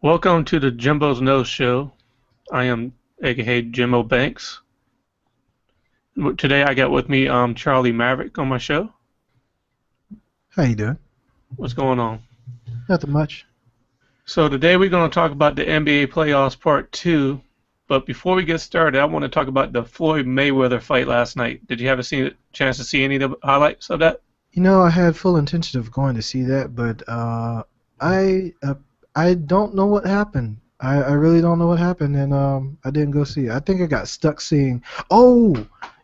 Welcome to the Jimbo's Nose Show. I am aka Jimbo Banks. Today I got with me Charlie Maverick on my show. How you doing? What's going on? Nothing much. So today we're going to talk about the NBA playoffs part 2. But before we get started, I want to talk about the Floyd Mayweather fight last night. Did you have a chance to see any of the highlights of that? I had full intention of going to see that, but I don't know what happened. I really don't know what happened, and I didn't go see it. I think I got stuck seeing. Oh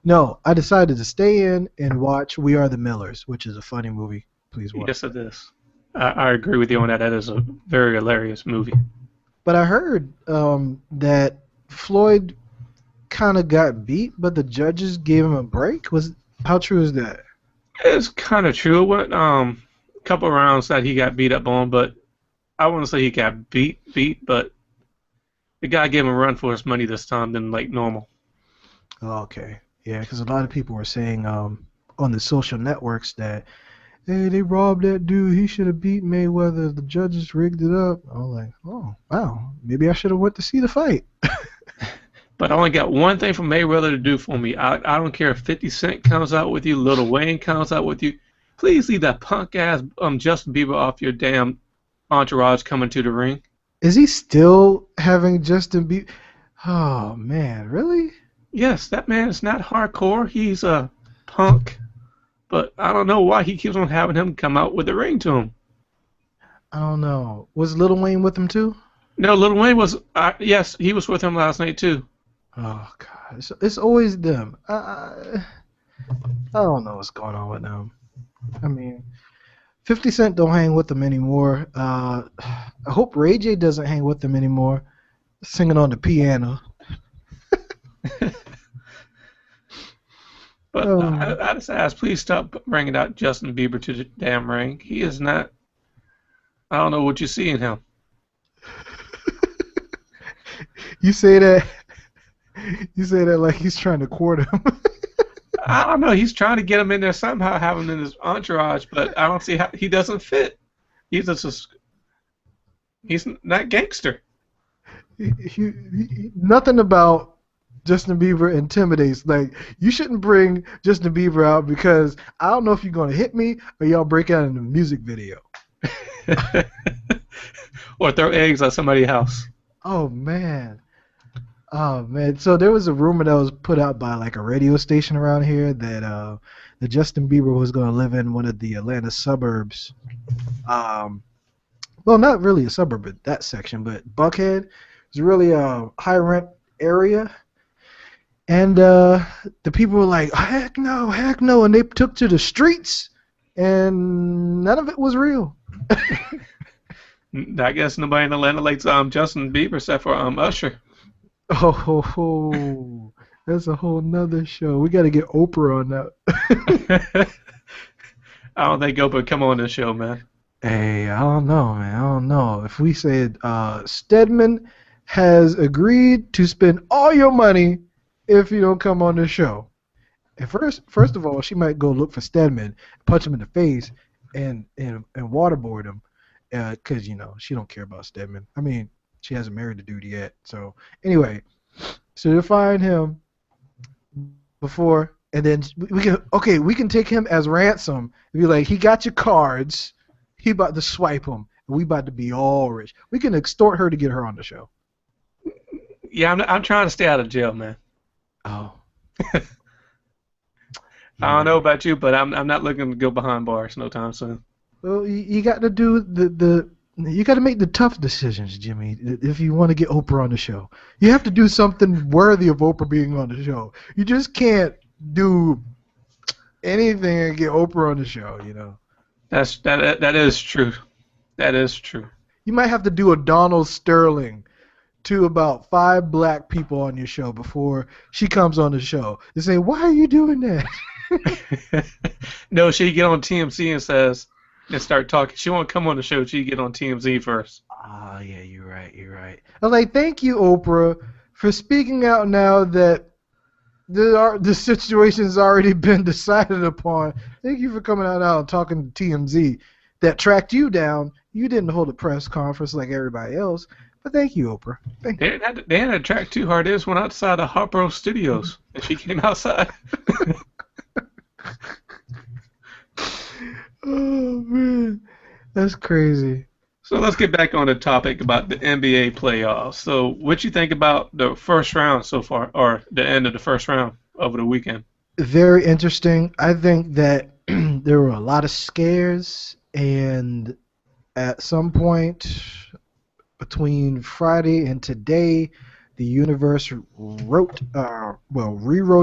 no! I decided to stay in and watch We Are the Millers, which is a funny movie. Please watch. Yes, it is. I agree with you on that. That is a very hilarious movie. But I heard that Floyd kind of got beat, but the judges gave him a break. How true is that? It's kind of true. It went a couple of rounds that he got beat up on, but I wouldn't say he got beat, but the guy gave him a run for his money this time than like normal. Oh, okay. Yeah, because a lot of people were saying on the social networks that, hey, they robbed that dude. He should have beat Mayweather. The judges rigged it up. I was like, oh, wow. Maybe I should have went to see the fight. But I only got one thing for Mayweather to do for me. I don't care if 50 Cent comes out with you, Lil Wayne comes out with you. Please leave that punk-ass Justin Bieber off your damn entourage coming to the ring. Is he still having Justin Bieber? Oh, man, really? Yes, that man is not hardcore. He's a punk. But I don't know why he keeps on having him come out with the ring to him. I don't know. Was Lil Wayne with him too? No, Lil Wayne was, yes, he was with him last night too. Oh, God. It's always them. I don't know what's going on with them. I mean, 50 Cent don't hang with them anymore. I hope Ray J doesn't hang with them anymore, singing on the piano. But I just ask, please stop bringing out Justin Bieber to the damn ring. He is not. I don't know what you see in him. You say that. You say that like he's trying to court him. I don't know. He's trying to get him in there somehow, have him in his entourage, but I don't see how he doesn't fit. He's not gangster. Nothing about Justin Bieber intimidates. Like, you shouldn't bring Justin Bieber out because I don't know if you're gonna hit me or y'all break out in a music video. Or throw eggs at somebody's house. Oh man. Oh man. So there was a rumor that was put out by like a radio station around here that Justin Bieber was gonna live in one of the Atlanta suburbs. Well, not really a suburb, but that section, but Buckhead is really a high rent area. And the people were like, heck no, and they took to the streets, and none of it was real. I guess nobody in Atlanta likes Justin Bieber except for Usher. Oh, that's a whole nother show. We got to get Oprah on that. I don't think Oprah would come on this show, man. Hey, I don't know, man. I don't know. If we said Stedman has agreed to spend all your money if you don't come on the show. And first of all, she might go look for Stedman, punch him in the face, and waterboard him, because she don't care about Stedman. I mean, she hasn't married the dude yet. So anyway, so they'll find him before, and then we can take him as ransom. Be like, he got your cards, he about to swipe them, and we about to be all rich. We can extort her to get her on the show. Yeah, I'm trying to stay out of jail, man. Oh. I don't know about you, but I'm not looking to go behind bars no time soon. Well, you got to do you got to make the tough decisions, Jimmy, if you want to get Oprah on the show. You have to do something worthy of Oprah being on the show. You just can't do anything and get Oprah on the show, That is true. That is true. You might have to do a Donald Sterling to about 5 black people on your show before she comes on the show. They say, why are you doing that? No, she get on TMZ and start talking. She won't come on the show. She get on TMZ first. Oh, yeah, you're right. I was like, thank you, Oprah, for speaking out now that the situation's already been decided upon. Thank you for coming out now and talking to TMZ that tracked you down. You didn't hold a press conference like everybody else. But thank you, Oprah. Thank you. They had to track too hard. They just went outside the Harpo Studios, and she came outside. Oh man, that's crazy. So let's get back on the topic about the NBA playoffs. So, what you think about the first round so far, or the end of the first round over the weekend? Very interesting. I think that there were a lot of scares, and at some point between Friday and today, the universe rewrote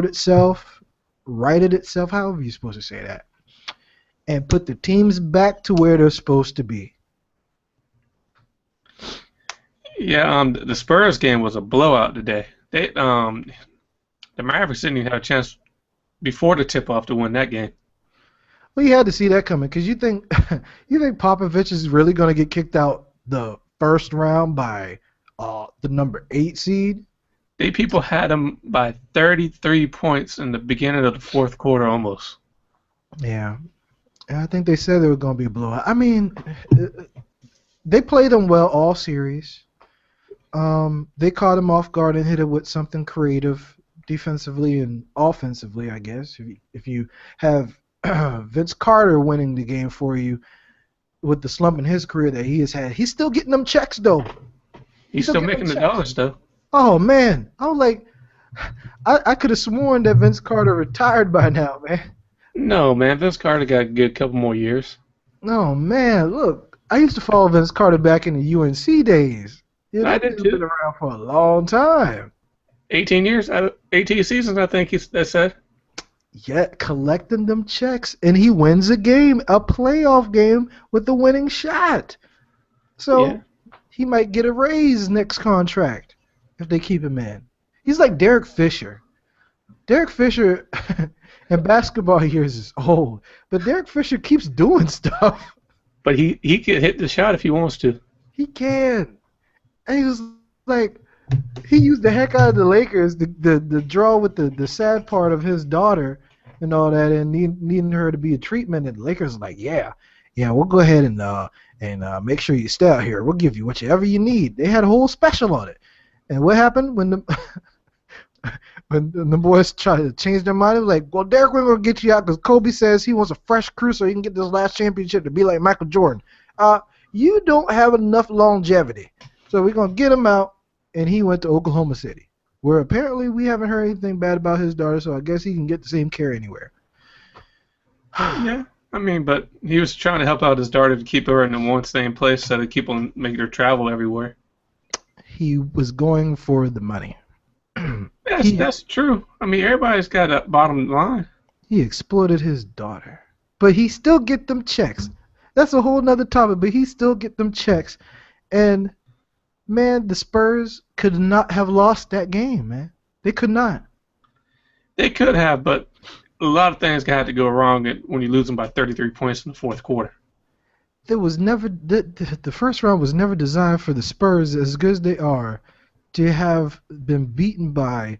itself, righted itself, however you're supposed to say that, and put the teams back to where they're supposed to be. Yeah, the Spurs game was a blowout today. The Mavericks didn't even have a chance before the tip-off to win that game. Well, you had to see that coming because you think you think Popovich is really going to get kicked out the first round by the number 8 seed. They people had them by 33 points in the beginning of the fourth quarter almost. Yeah, and I think they said they were going to be a blowout. I mean, they played them well all series. They caught him off guard and hit it with something creative defensively and offensively, I guess. If you have Vince Carter winning the game for you with the slump in his career that he has had, he's still getting them checks, though. He's still making the dollars, though. Oh, man. I was like, I could have sworn that Vince Carter retired by now, man. No, man. Vince Carter got a good couple more years. No, man. Look, I used to follow Vince Carter back in the UNC days. I did, too. Been around for a long time. 18 years, 18 seasons, I think that said. Yet collecting them checks, and he wins a game, a playoff game, with the winning shot. So Yeah. he might get a raise next contract if they keep him in. He's like Derek Fisher. Derek Fisher in basketball years is old, but Derek Fisher keeps doing stuff. But he can hit the shot if he wants to. He can. And he was like, he used the heck out of the Lakers, the draw with the sad part of his daughter and all that, and needing her to be a treatment. And the Lakers are like, yeah, we'll go ahead and make sure you stay out here. We'll give you whatever you need. They had a whole special on it. And what happened when the when the boys tried to change their mind? It was like, well, Derek, we're gonna get you out because Kobe says he wants a fresh crew so he can get this last championship to be like Michael Jordan. You don't have enough longevity, so we're gonna get him out. And he went to Oklahoma City, where apparently we haven't heard anything bad about his daughter, so I guess he can get the same care anywhere. Yeah, I mean, but he was trying to help out his daughter to keep her in the one same place instead of keep on making her travel everywhere. He was going for the money. That's true. I mean, everybody's got a bottom line. He exploited his daughter, but he still get them checks. That's a whole nother topic, but he still get them checks. And man, the Spurs could not have lost that game, man. They could not. They could have, but a lot of things had to go wrong when you lose them by 33 points in the fourth quarter. There was never the first round was never designed for the Spurs, as good as they are, to have been beaten by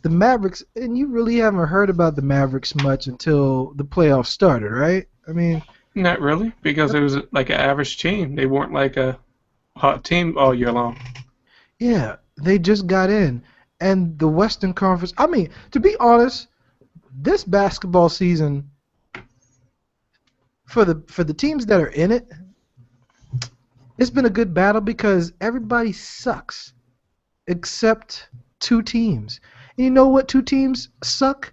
the Mavericks. And you really haven't heard about the Mavericks much until the playoffs started, right? I mean, not really, because it was like an average team. They weren't like a hot team all year long. Yeah, they just got in. And the Western Conference, I mean, to be honest, this basketball season, for the teams that are in it, it's been a good battle because everybody sucks except 2 teams. And you know what 2 teams suck?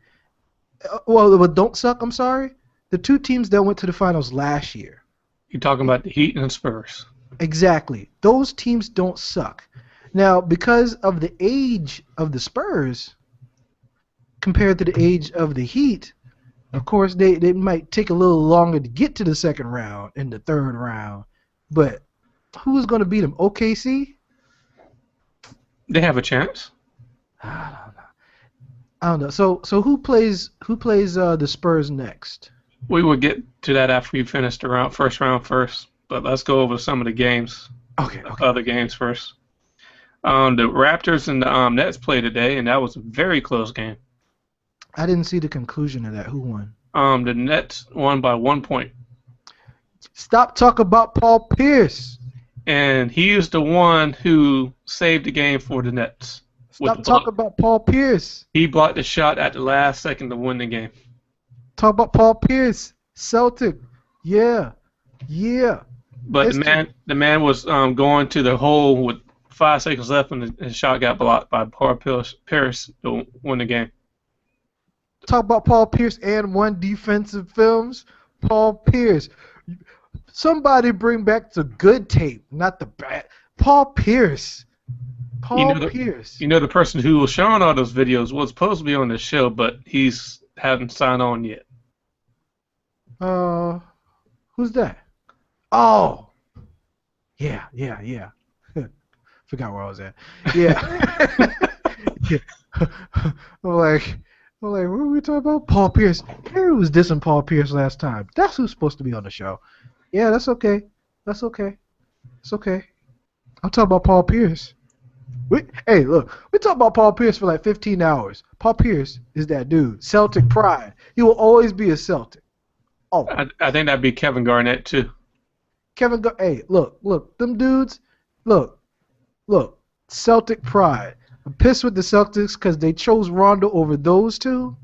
Well, don't suck, I'm sorry. The 2 teams that went to the finals last year. You're talking about the Heat and the Spurs. Exactly. Those teams don't suck. Now, because of the age of the Spurs compared to the age of the Heat, of course, they might take a little longer to get to the second round and the third round. But who's going to beat them? OKC? They have a chance. I don't know. So who plays the Spurs next? We will get to that after we finish the first round first. But let's go over some of the games. Okay. Other games first. The Raptors and the Nets played today, and that was a very close game. I didn't see the conclusion of that. Who won? The Nets won by 1 point. Stop talking about Paul Pierce. and he is the one who saved the game for the Nets with the Stop block. talking about Paul Pierce. He blocked the shot at the last second to win the game. Talk about Paul Pierce. Celtic. Yeah. Yeah. But History. the man was going to the hole with 5 seconds left, and his shot got blocked by Paris to win the game. Talk about Paul Pierce and one defensive films. Paul Pierce. Somebody bring back the good tape, not the bad. Paul Pierce. You Paul know the Pierce. the person who was showing all those videos was supposed to be on the show, but he's haven't signed on yet. Uh, who's that? Oh, yeah, yeah, yeah. Forgot where I was at. Yeah. Yeah. I'm like, what were we talking about? Paul Pierce. Harry was dissing Paul Pierce last time. That's who's supposed to be on the show. Yeah, that's okay. That's okay. It's okay. I'm talking about Paul Pierce. Hey, look, we talked about Paul Pierce for like 15 hours. Paul Pierce is that dude. Celtic pride. He will always be a Celtic. Oh, I think that'd be Kevin Garnett too. Hey, look, them dudes, look, Celtic pride. I'm pissed with the Celtics because they chose Rondo over those two.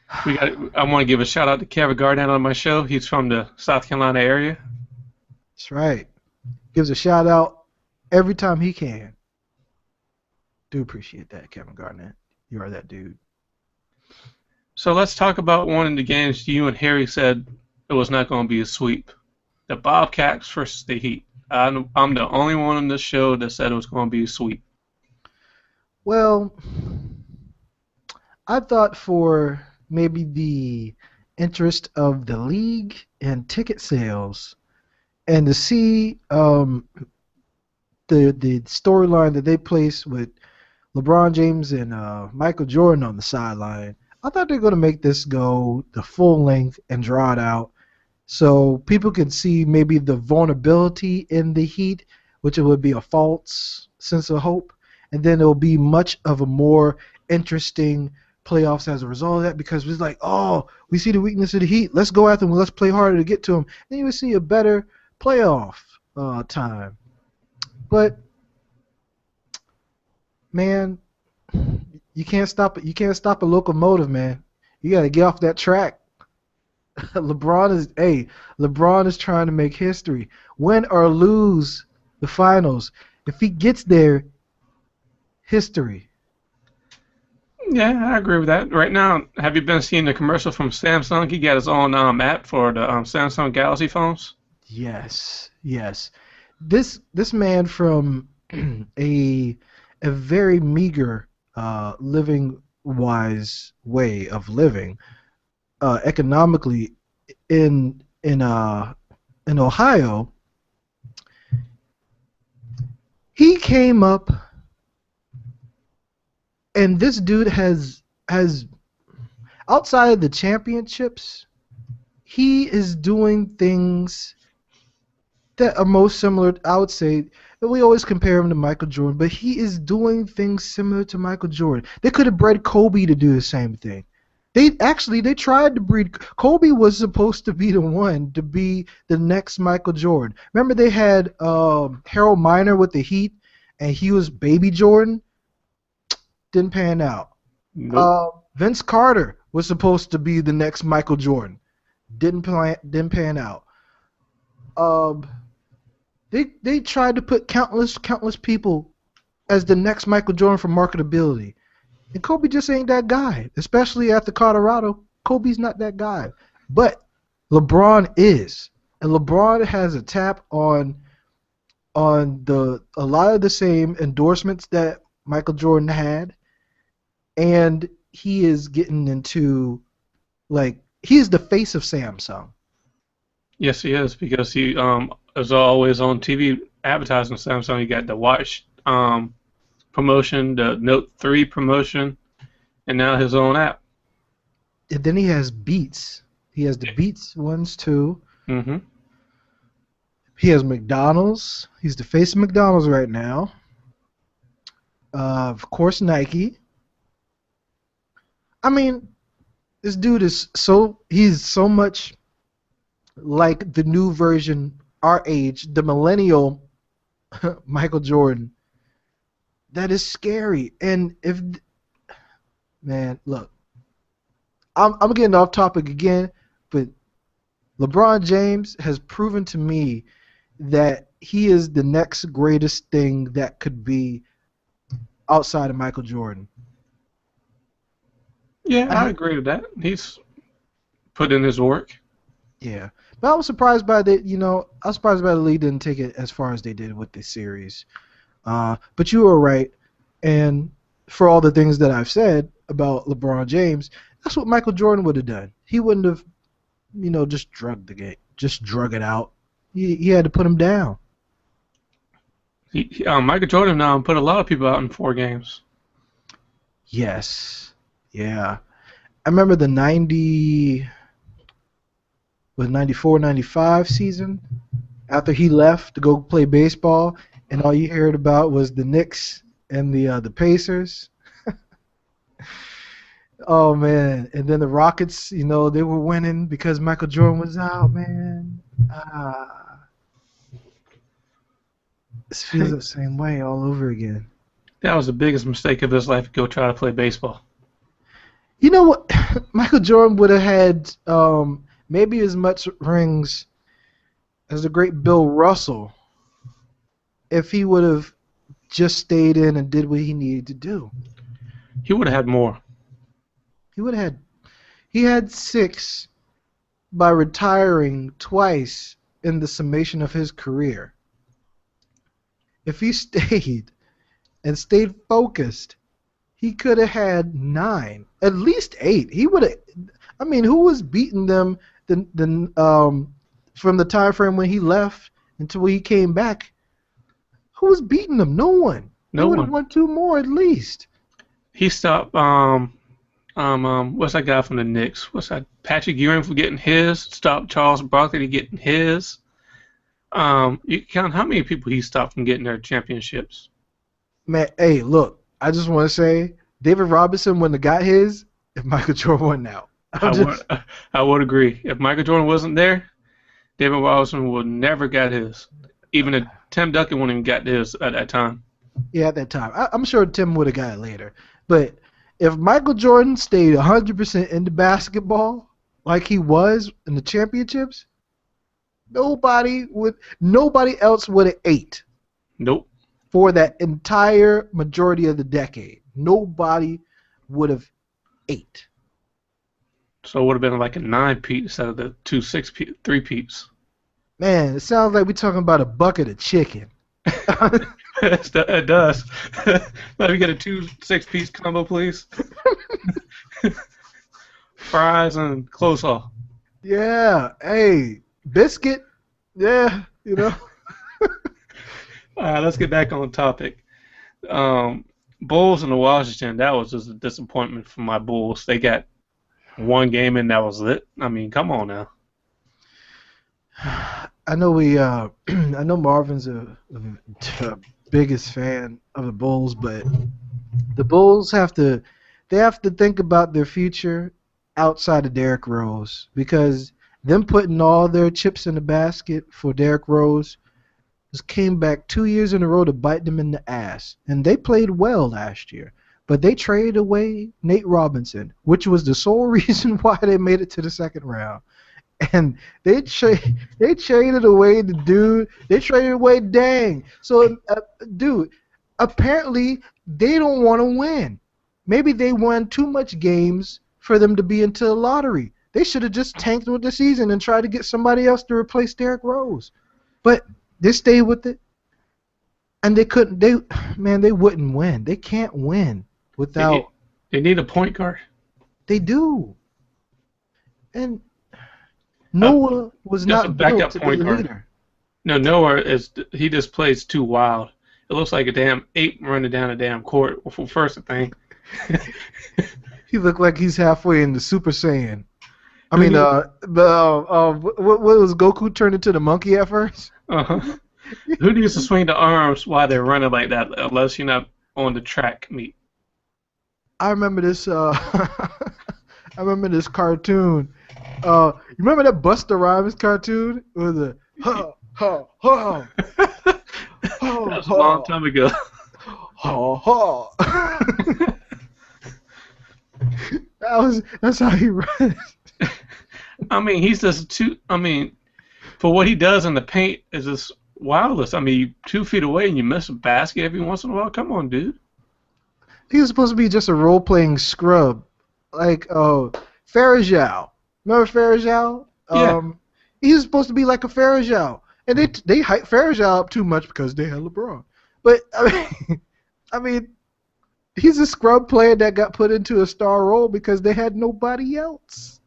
I want to give a shout out to Kevin Garnett on my show. He's from the South Carolina area. That's right. Gives a shout out every time he can. Do appreciate that, Kevin Garnett. You are that dude. So let's talk about one of the games you and Harry said it was not going to be a sweep. The Bobcats versus the Heat. I'm the only one on this show that said it was going to be a sweep. Well, I thought for maybe the interest of the league and ticket sales, and to see the storyline that they placed with LeBron James and Michael Jordan on the sideline, I thought they were going to make this go the full length and draw it out so people can see maybe the vulnerability in the Heat, which it would be a false sense of hope, and then it'll be much of a more interesting playoffs as a result of that because it's like, oh, we see the weakness of the Heat. Let's go after them. Let's play harder to get to them. Then you would see a better playoff time. But man, you can't stop it. You can't stop a locomotive, man. You got to get off that track. LeBron is trying to make history. Win or lose the finals. If he gets there, history. Yeah, I agree with that. Right now, have you been seeing the commercial from Samsung? He got his own app for the Samsung Galaxy phones. Yes, yes. This man from a very meager living wise way of living economically in Ohio, he came up, and this dude has outside of the championships, he is doing things that are most similar. I would say that we always compare him to Michael Jordan, but he is doing things similar to Michael Jordan. They could have bred Kobe to do the same thing. They tried to breed. Kobe was supposed to be the one to be the next Michael Jordan. Remember they had Harold Miner with the Heat, and he was Baby Jordan. Didn't pan out. Nope. Vince Carter was supposed to be the next Michael Jordan. Didn't pan out. They tried to put countless people as the next Michael Jordan for marketability. And Kobe just ain't that guy, especially after Colorado. Kobe's not that guy. But LeBron is. And LeBron has a tap on a lot of the same endorsements that Michael Jordan had. And he is getting into, like, he is the face of Samsung. Yes, he is, because he is always on TV advertising Samsung. He got the watch promotion, the Note 3 promotion, and now his own app. And then he has Beats. He has the Beats ones too. Mm-hmm. He has McDonald's. He's the face of McDonald's right now. Of course, Nike. I mean, this dude is he's so much like the new version our age, the millennial Michael Jordan, that is scary. And if man, look, I'm getting off topic again, but LeBron James has proven to me that he is the next greatest thing that could be outside of Michael Jordan. Yeah, I I, agree with that. He's put in his work. yeah, but I was surprised by the I was surprised by the league didn't take it as far as they did with this series. But you were right, and for all the things that I've said about LeBron James, that's what Michael Jordan would have done. He wouldn't have just drug the game, just drug it out. He had to put him down. Michael Jordan now put a lot of people out in 4 games. Yes, yeah. I remember the 94, 95 season after he left to go play baseball, and all you heard about was the Knicks and the Pacers. Oh man! And then the Rockets, they were winning because Michael Jordan was out, man. Ah, this feels the same way all over again. That was the biggest mistake of his life to go try to play baseball. You know what? Michael Jordan would have had maybe as much rings as the great Bill Russell if he would have just stayed in and did what he needed to do. He would have had more. He would have had. He had 6 by retiring twice in the summation of his career. If he stayed and stayed focused, he could have had 9, at least 8. He would have. I mean, who was beating them from the time frame when he left until he came back? Who was beating them? No one. He No would have one. won 2 more at least. He stopped. What's that guy from the Knicks? What's that? Patrick Ewing from getting his. Stopped Charles Barkley from getting his. You can count how many people he stopped from getting their championships. Man, hey, look, I just want to say David Robinson wouldn't have got his if Michael Jordan wasn't out. I would agree. If Michael Jordan wasn't there, David Robinson would never got his. Even if Tim Duncan wouldn't even got his at that time. Yeah, at that time. I'm sure Tim would have got it later. But if Michael Jordan stayed 100% into basketball like he was in the championships, nobody else would have ate Nope. for that entire majority of the decade. Nobody would have ate. So it would have been like a 9-peat instead of the 2 6-peat, 3-peats. Man, it sounds like we're talking about a bucket of chicken. It does. Let me get a 2 6-piece combo, please. Fries and coleslaw. Yeah, hey, biscuit. Yeah, Let's get back on topic. Bulls and the Washington, that was just a disappointment for my Bulls. They got 1 game and that was it. I mean, come on now. I know I know Marvin's a biggest fan of the Bulls, but the Bulls have to think about their future outside of Derrick Rose, because them putting all their chips in the basket for Derrick Rose just came back 2 years in a row to bite them in the ass. And they played well last year, but they traded away Nate Robinson, which was the sole reason why they made it to the second round. And they traded away the dude. They traded away Dang. So, dude, apparently they don't want to win. Maybe they won too much games for them to be into the lottery. They should have just tanked with the season and tried to get somebody else to replace Derrick Rose. But they stayed with it, and they couldn't. They wouldn't win. They can't win without. They need a point guard. They do. And Noah was Just a not backup built to be point a guard. leader. No, Noah he just plays too wild. It looks like a damn ape running down a damn court. Well, first thing. He looked like he's halfway into Super Saiyan. I mean, what was Goku turned into the monkey at first? Uh-huh. Who needs to swing the arms while they're running like that unless you're not on the track meet? I remember this. I remember this cartoon. You remember that Busta Rhymes cartoon? It was a Ha ha That ha was a long ha time ago. ha ha. That's how he runs. I mean, he's just too. I mean, for what he does in the paint is just wildest. I mean, 2 feet away and you miss a basket every once in a while. Come on, dude. He was supposed to be just a role playing scrub, like Farajao. Remember Farajao? Yeah. He was supposed to be like a Farajao, and they hyped Farajao up too much because they had LeBron. But I mean, he's a scrub player that got put into a star role because they had nobody else.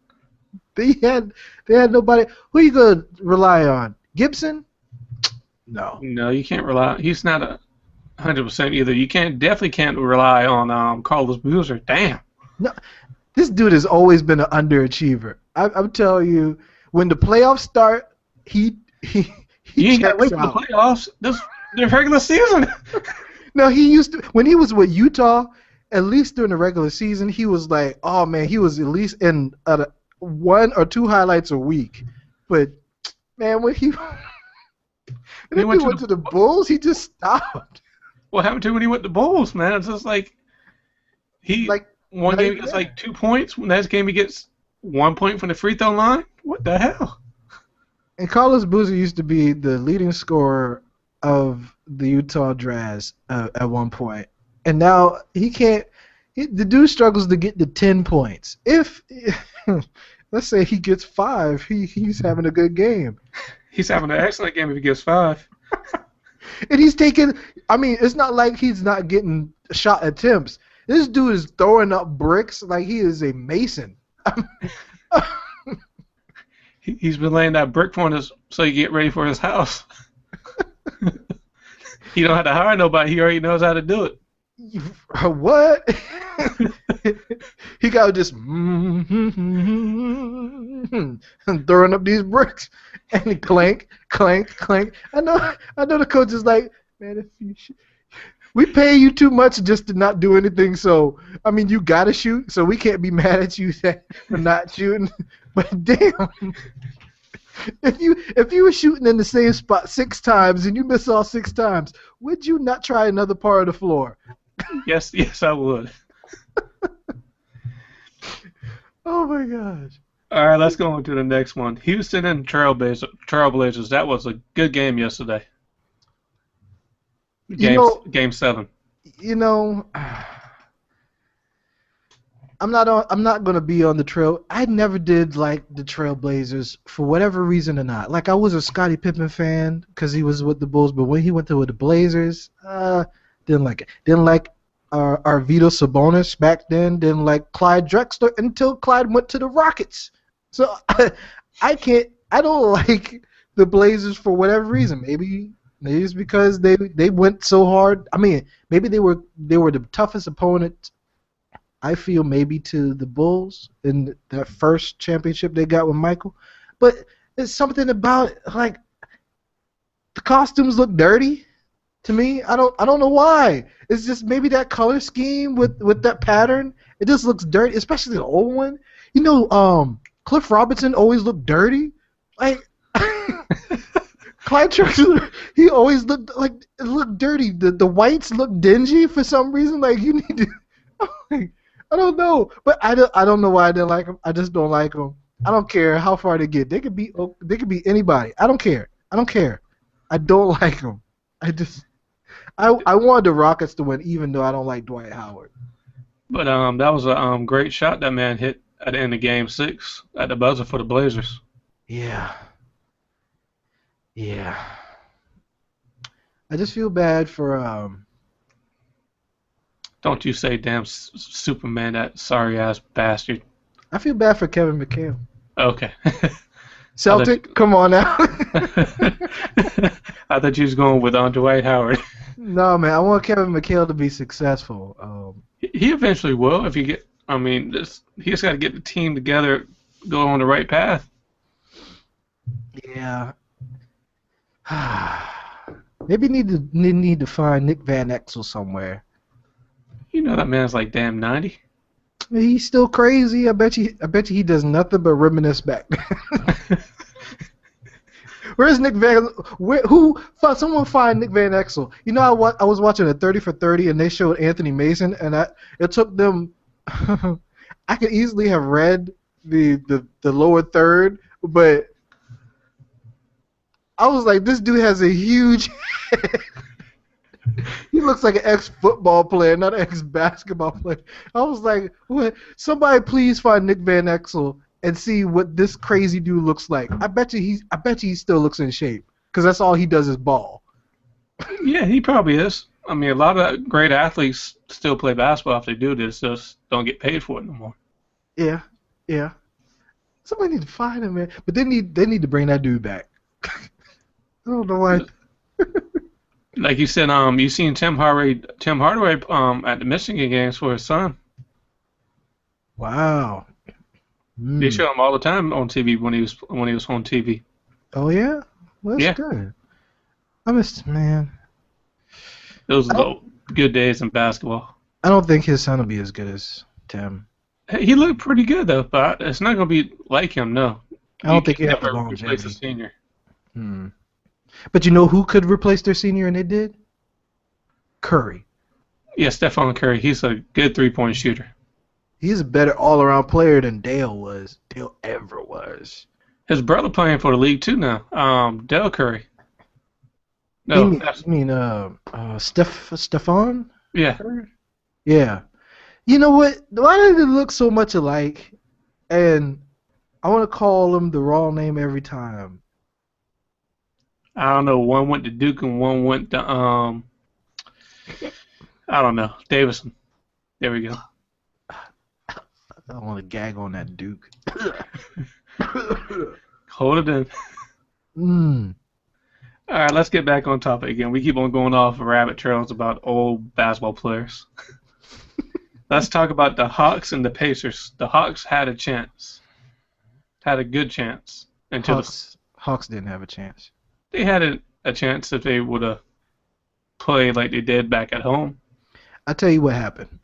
They had nobody. Who you gonna rely on? Gibson? No. No, you can't rely. He's not 100% either. You definitely can't rely on Carlos Boozer. Damn. No, this dude has always been an underachiever. I'm telling you, when the playoffs start, he You ain't got to checks wait for the out. playoffs. This the regular season. No, he used to when he was with Utah. At least during the regular season, he was like, oh man, he was at least in 1 or 2 highlights a week. But man, when he He went to went to the Bulls, he just stopped. what happened to him when he went to Bulls, man? It's just like he Like one not game he even gets there. like 2 points. Next game he gets 1 point from the free throw line. What the hell? And Carlos Boozer used to be the leading scorer of the Utah Jazz at one point, and now he can't. The dude struggles to get to 10 points. If let's say he gets 5, he's having a good game. He's having an excellent game if he gets 5. And he's taking. I mean, it's not like he's not getting shot attempts. This dude is throwing up bricks like he is a mason. He's been laying that brick for us so he get ready for his house. He don't have to hire nobody. He already knows how to do it. What? He got just throwing up these bricks and clank, clank, clank. I know the coach is like, man, if we pay you too much just to not do anything. So I mean, you gotta shoot. So we can't be mad at you for not shooting. But damn, if you were shooting in the same spot 6 times and you miss all 6 times, would you not try another part of the floor? Yes, I would. Oh my gosh. All right, let's go on to the next one. Houston and Trailblazers. That was a good game yesterday. Game 7. You know, I'm not gonna be on the trail. I never did like the Trailblazers for whatever reason or not. Like I was a Scottie Pippen fan because he was with the Bulls, but when he went to with the Blazers, didn't like it. Didn't like our Vito Sabonis back then. Didn't like Clyde Drexler until Clyde went to the Rockets. So I can't. I don't like the Blazers for whatever reason. Maybe it's because they went so hard. I mean, maybe they were the toughest opponent. I feel maybe to the Bulls in that first championship they got with Michael, but it's something about it, like the costumes look dirty to me. I don't know why. It's just maybe that color scheme with that pattern. It just looks dirty, especially the old one. You know, Cliff Robinson always looked dirty. Like Clyde Drexler, he always looked like it looked dirty. The whites look dingy for some reason. Like you need to. I don't know, but I don't know why I didn't like them. I just don't like them. I don't care how far they get. They could be anybody. I don't care. I don't like them. I wanted the Rockets to win, even though I don't like Dwight Howard. But that was a great shot that man hit at the end of Game 6 at the buzzer for the Blazers. Yeah. I just feel bad for Don't you say damn Superman, that sorry-ass bastard. I feel bad for Kevin McHale. Okay. Celtic, come on now. I thought you was going with Dwight Howard. No, man, I want Kevin McHale to be successful. He eventually will if you get. I mean, he just got to get the team together, go on the right path. Yeah. Maybe need to find Nick Van Exel somewhere. You know that man's like damn 90. He's still crazy. I bet you he does nothing but reminisce back. Where's Nick Van? Someone find Nick Van Exel. You know, I was watching a 30 for 30, and they showed Anthony Mason, and it took them. I could easily have read the lower third, but I was like, this dude has a huge head. He looks like an ex-football player, not an ex-basketball player. I was like, what? Somebody please find Nick Van Exel and see what this crazy dude looks like. I bet you he still looks in shape because that's all he does is ball. Yeah, he probably is. I mean, a lot of great athletes still play basketball if they do this, just don't get paid for it no more. Yeah, yeah. Somebody need to find him, man. But they need to bring that dude back. I don't know why. Like you said, you seen Tim Hardaway at the Michigan games for his son. Wow. They show him all the time on TV when he was on TV. Oh yeah, well, that's Yeah. good. I missed, man. Those are the good days in basketball. I don't think his son will be as good as Tim. Hey, he looked pretty good though, but it's not gonna be like him. No, I don't think he can has the never replace a longevity. senior. But you know who could replace their senior, and they did? Curry. Yeah, Stephon Curry. He's a good 3-point shooter. He's a better all-around player than Dale ever was. His brother playing for the league too now. Dell Curry. No, Stephon? yeah. Curry? Yeah. You know what? Why did it look so much alike? And I want to call him the wrong name every time. I don't know. One went to Duke and one went to I don't know, Davidson. There we go. I want to gag on that Duke. Hold it in. All right, let's get back on topic again. We keep on going off rabbit trails about old basketball players. Let's talk about the Hawks and the Pacers. The Hawks had a chance, had a good chance until Hawks didn't have a chance. They had a chance if they would have played like they did back at home. I'll tell you what happened.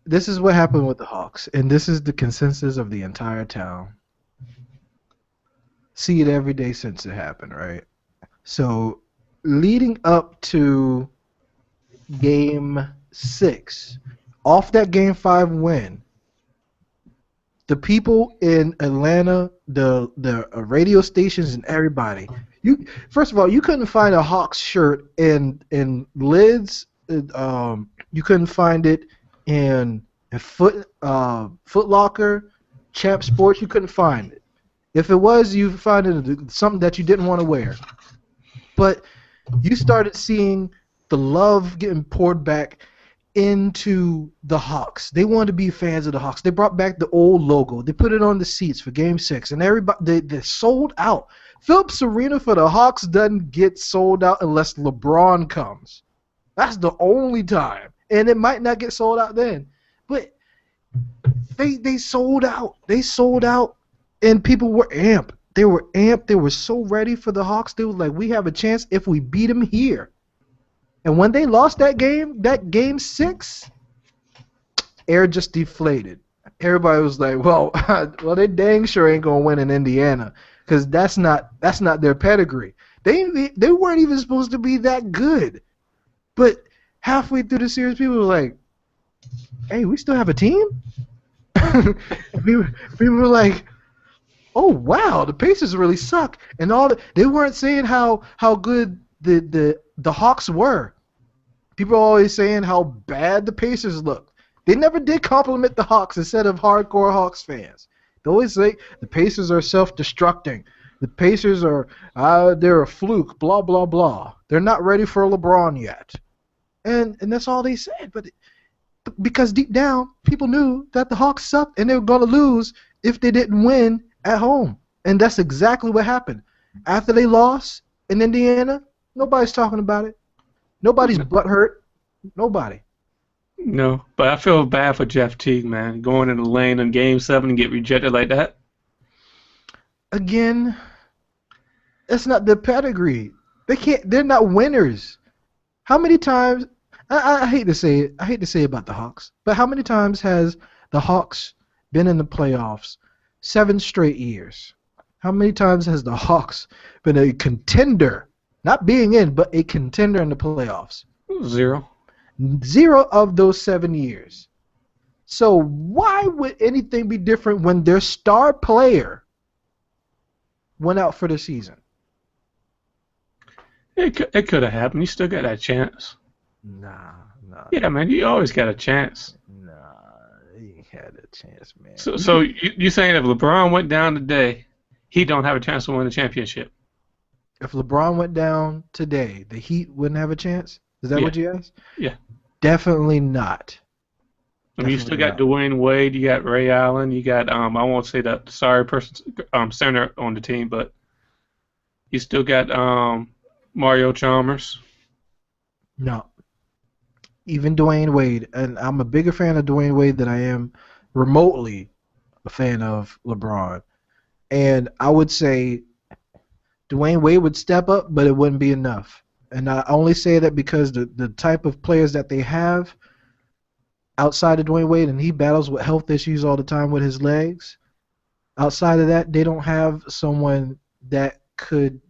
This is what happened with the Hawks, and this is the consensus of the entire town. See it every day since it happened, right? So, leading up to Game 6, off that Game 5 win, the people in Atlanta, the radio stations and everybody, first of all, you couldn't find a Hawks shirt in Lids. You couldn't find it in Foot Locker, Champ Sports. You couldn't find it. If it was, you find it something that you didn't want to wear. But you started seeing the love getting poured back into the Hawks. They wanted to be fans of the Hawks. They brought back the old logo. They put it on the seats for Game 6, and everybody they sold out. Phillips Arena for the Hawks doesn't get sold out unless LeBron comes. That's the only time, and it might not get sold out then. But they sold out. They sold out, and people were amped. They were amped. They were so ready for the Hawks. They were like, we have a chance if we beat them here. And when they lost that game 6, air just deflated. Everybody was like, well, they dang sure ain't gonna win in Indiana, because that's not their pedigree. They weren't even supposed to be that good. But halfway through the series, people were like, hey, we still have a team? people were like, oh wow, the Pacers really suck. And they weren't saying how good the Hawks were. People are always saying how bad the Pacers looked. They never did compliment the Hawks instead of hardcore Hawks fans. They always say the Pacers are self-destructing. The Pacers are they're a fluke, blah, blah, blah. They're not ready for LeBron yet. And that's all they said. But because deep down, people knew that the Hawks sucked and they were going to lose if they didn't win at home. And that's exactly what happened. After they lost in Indiana, nobody's talking about it. Nobody's butthurt. Nobody. No, but I feel bad for Jeff Teague, man. Going in the lane in Game 7 and get rejected like that. Again, that's not their pedigree. They're not winners. How many times? I hate to say it. I hate to say it about the Hawks, but how many times has the Hawks been in the playoffs? 7 straight years. How many times has the Hawks been a contender, not being in, but a contender in the playoffs? 0. 0 of those 7 years. So why would anything be different when their star player went out for the season? It could have happened. You still got that chance. Nah, nah, Yeah, man, you always got a chance. nah. He ain't had a chance, man. So you saying if LeBron went down today, he don't have a chance to win the championship? If LeBron went down today, the Heat wouldn't have a chance? Is that Yeah, what you asked? yeah. Definitely not. I mean, you still Definitely got not. Dwayne Wade, you got Ray Allen, you got I won't say the sorry person center on the team, but you still got Mario Chalmers. No. Even Dwayne Wade, and I'm a bigger fan of Dwayne Wade than I am remotely a fan of LeBron. And I would say Dwayne Wade would step up, but it wouldn't be enough. And I only say that because the type of players that they have outside of Dwayne Wade, and he battles with health issues all the time with his legs. Outside of that, they don't have someone that could.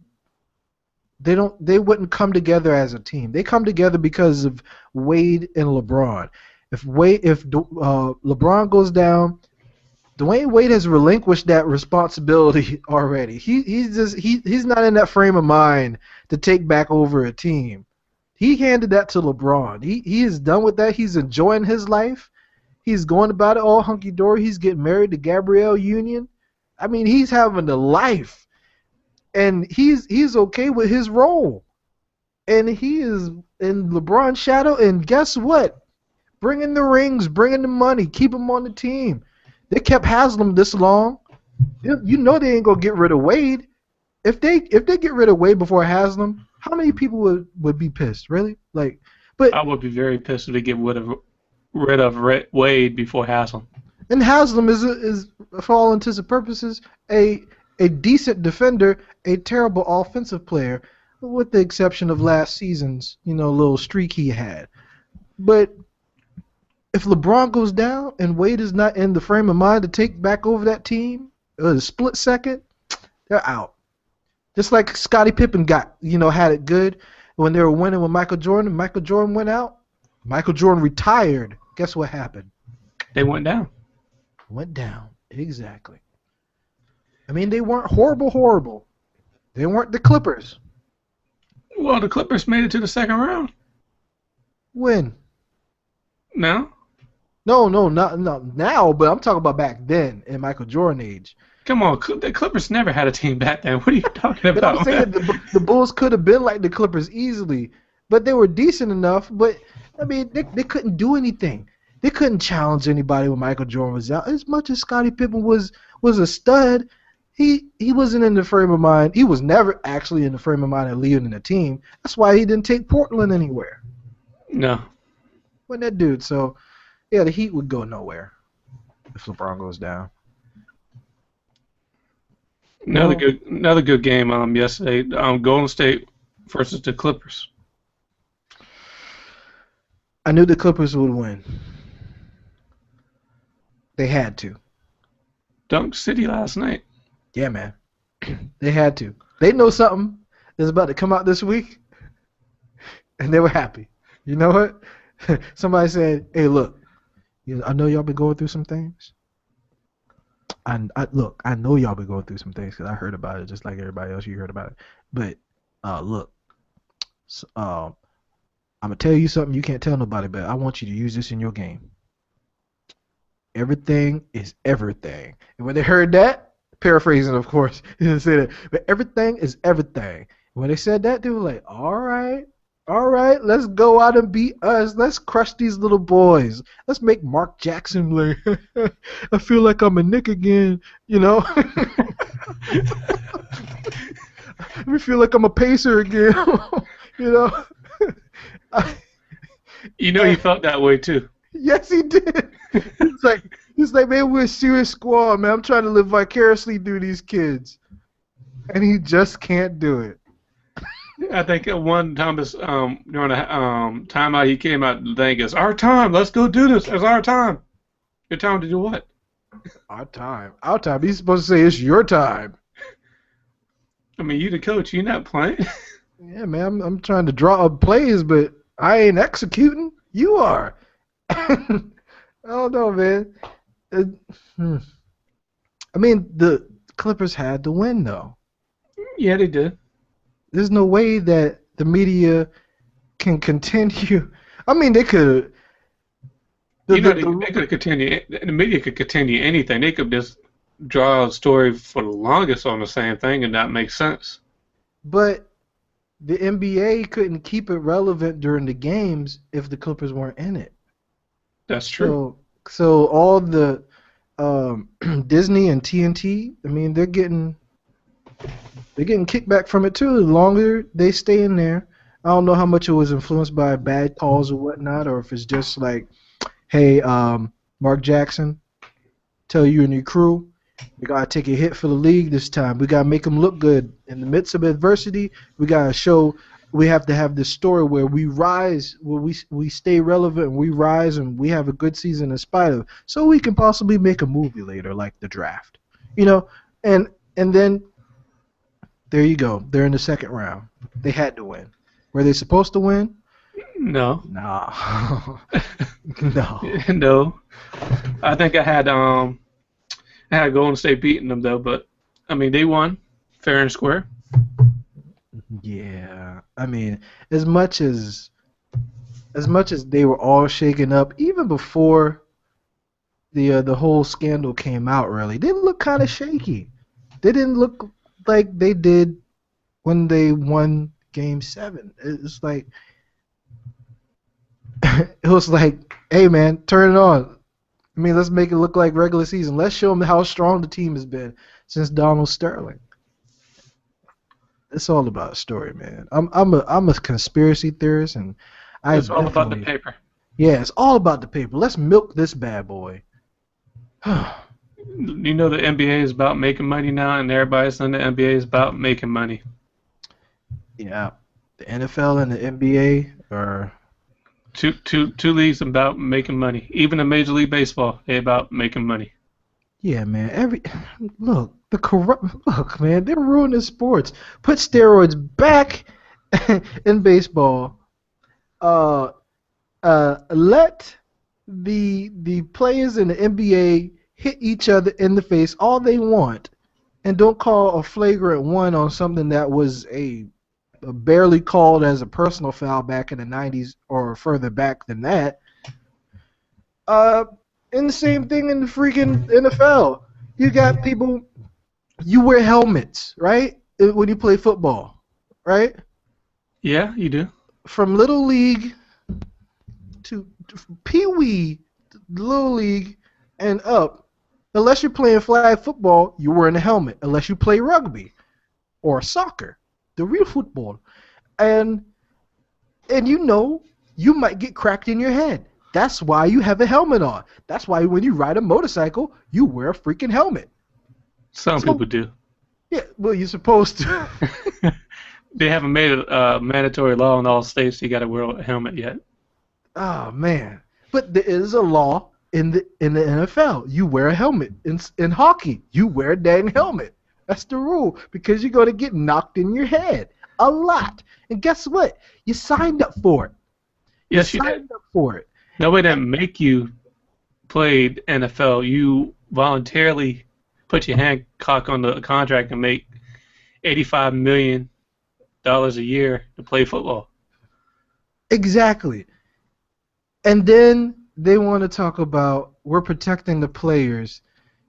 They wouldn't come together as a team. They come together because of Wade and LeBron. If LeBron goes down, Dwayne Wade has relinquished that responsibility already. He's not in that frame of mind to take back over a team. He handed that to LeBron. He is done with that. He's enjoying his life. He's going about it all hunky dory. He's getting married to Gabrielle Union. I mean, he's having a life, and he's okay with his role. And he is in LeBron's shadow. And guess what? Bringing the rings, bringing the money, keep him on the team. They kept Haslam this long. You know they ain't gonna get rid of Wade. If they get rid of Wade before Haslam, how many people would be pissed? Really? But I would be very pissed if they get rid of Wade before Haslam. and Haslam is for all intents and purposes a decent defender, a terrible offensive player, with the exception of last season's little streak he had. But if LeBron goes down and Wade is not in the frame of mind to take back over that team, a split second, they're out. Just like Scottie Pippen had it good when they were winning with Michael Jordan. Michael Jordan went out. Michael Jordan retired. Guess what happened? They went down. Went down. Exactly. I mean, they weren't horrible. They weren't the Clippers. Well, the Clippers made it to the second round. When? No? No, not now, but I'm talking about back then in Michael Jordan age. Come on, the Clippers never had a team back then. What are you talking But I'm about, saying man? the Bulls could have been like the Clippers easily, but they were decent enough. But I mean, they couldn't do anything. They couldn't challenge anybody when Michael Jordan was out. As much as Scottie Pippen was a stud, he wasn't in the frame of mind. He was never actually in the frame of mind of leading the team. That's why he didn't take Portland anywhere. No. Wasn't that dude? So yeah, the Heat would go nowhere if LeBron goes down. Another No. good game yesterday. Golden State versus the Clippers. I knew the Clippers would win. They had to. Dunk City last night. Yeah, man. They had to. They know something that's about to come out this week, and they were happy. You know what? Somebody said, "Hey, look, I know y'all been going through some things. I know y'all been going through some things because I heard about it just like everybody else. You heard about it. But look, I'm gonna tell you something you can't tell nobody, but I want you to use this in your game. Everything is everything." And when they heard that, paraphrasing, of course, he didn't say that, but everything is everything. When they said that, they were like, all right, let's go out and beat us. Let's crush these little boys. Let's make Mark Jackson like, I feel like I'm a Knick again, Let me feel like I'm a Pacer again, you know. You know he felt that way too. Yes, he did. He's like, man, we're a serious squad, man. I'm trying to live vicariously through these kids, and he just can't do it. I think at one time during a timeout he came out and think it's our time. Let's go do this. It's our time. Your time to do what? Our time. He's supposed to say it's your time. I mean, you the coach. You're not playing. Yeah, man, I'm trying to draw up plays, but I ain't executing. You are. I don't know, man. It, hmm. I mean, the Clippers had to win, though. Yeah, they did. There's no way that the media can continue. I mean, they could. You know, they could continue. The media could continue anything. They could just draw a story for the longest on the same thing and not make sense. But the NBA couldn't keep it relevant during the games if the Clippers weren't in it. That's true. So all the Disney and TNT, I mean, they're getting kickback from it too. The longer they stay in there, I don't know how much it was influenced by bad calls or whatnot, or if it's just like, hey, Mark Jackson, tell you and your crew, we gotta take a hit for the league this time. We gotta make them look good in the midst of adversity. We gotta show. We have to have this story where we rise, where we stay relevant, and we rise, and we have a good season in spite of. So we can possibly make a movie later, like the draft, you know. And then there you go. They're in the second round. They had to win. Were they supposed to win? No. Nah. No. No. I think I had Golden State beating them though, but I mean they won fair and square. Yeah. I mean, as much as they were all shaken up, even before the whole scandal came out, really, they looked kind of shaky. They didn't look like they did when they won Game 7. It's like it was like, hey man, turn it on. I mean, let's make it look like regular season. Let's show them how strong the team has been since Donald Sterling. It's all about a story, man. I'm a conspiracy theorist, and I It's all about the definitely paper. yeah, it's all about the paper. Let's milk this bad boy. You know the NBA is about making money now, and everybody's saying the NBA is about making money. Yeah, the NFL and the NBA are Two leagues about making money. Even the Major League Baseball, they about making money. yeah, man. Look, man. They're ruining sports. Put steroids back in baseball. Uh, let the players in the NBA hit each other in the face all they want, and don't call a flagrant one on something that was a barely called as a personal foul back in the 90s or further back than that. Uh, and the same thing in the freaking NFL. You got people, you wear helmets, right? When you play football, right? Yeah, you do. From Little League to Pee Wee, Little League, and up. Unless you're playing flag football, you're wearing a helmet. Unless you play rugby or soccer, the real football. And you might get cracked in your head. That's why you have a helmet on. That's why when you ride a motorcycle, you wear a freaking helmet. Some So, people do. yeah, well, you're supposed to. They haven't made it a mandatory law in all states. You got to wear a helmet yet. Oh man! But there is a law in the NFL. You wear a helmet. In hockey, you wear a dang helmet. That's the rule because you're going to get knocked in your head a lot. And guess what? You signed up for it. Yes, you did. Signed up for it. Nobody didn't make you play NFL. You voluntarily put your Hancock on the contract and make $85 million a year to play football. Exactly. And then they want to talk about we're protecting the players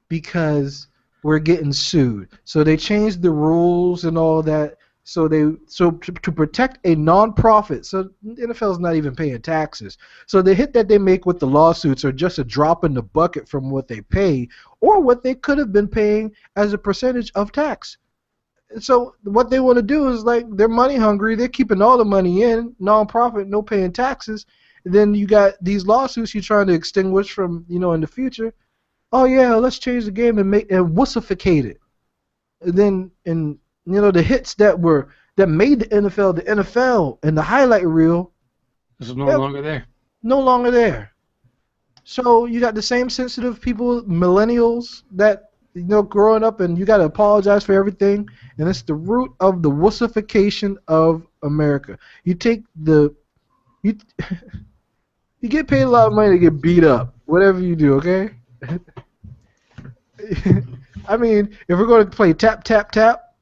because we're getting sued. So they changed the rules and all that. So to protect a non-profit, so the NFL is not even paying taxes. So the hit that they make with the lawsuits are just a drop in the bucket from what they pay or what they could have been paying as a percentage of tax. So what they want to do is like they're money hungry. They're keeping all the money in, non-profit, no paying taxes. And then you got these lawsuits you're trying to extinguish from in the future. Oh yeah, let's change the game and wussificate it. And the hits that made the NFL and the highlight reel This is no they're longer there. no longer there. So you got the same sensitive people, millennials, that growing up and you got to apologize for everything, and it's the root of the wussification of America. You take the you you get paid a lot of money to get beat up, whatever you do, okay? I mean, if we're going to play tap tap tap,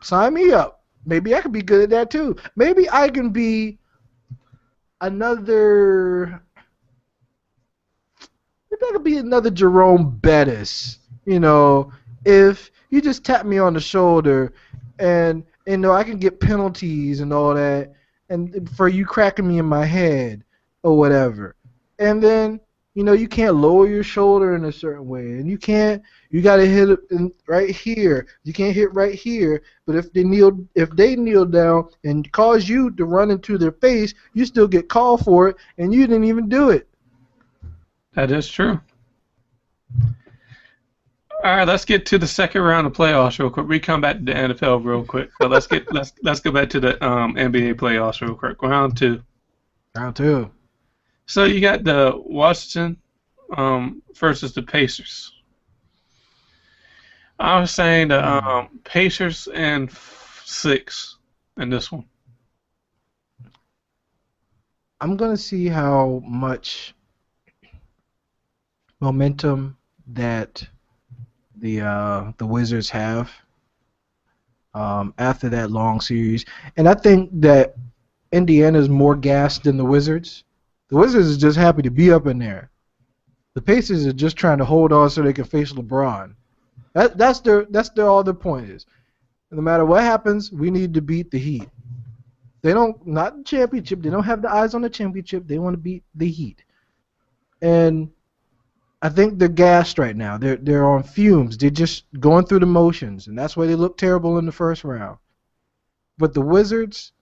sign me up. Maybe I could be good at that too. Maybe I can be another. Maybe I could be another Jerome Bettis. If you just tap me on the shoulder, and I can get penalties and all that, and for you cracking me in my head or whatever, and then you can't lower your shoulder in a certain way, and you got to hit it right here. You can't hit right here, but if they kneel down and cause you to run into their face, you still get called for it, and you didn't even do it. That is true. All right, let's get to the second round of playoffs real quick. We come back to the NFL real quick, but let's go back to the NBA playoffs real quick. Round two. Round two. So you got the Washington versus the Pacers. I was saying the Pacers and 6 in this one. I'm gonna see how much momentum that the Wizards have after that long series, and I think that Indiana's more gassed than the Wizards. The Wizards is just happy to be up in there. The Pacers are just trying to hold on so they can face LeBron. That's their all their point is. No matter what happens, we need to beat the Heat. They don't not the championship. They don't have the eyes on the championship. They want to beat the Heat, and I think they're gassed right now. They're on fumes. They're just going through the motions, and that's why they look terrible in the first round. But the Wizards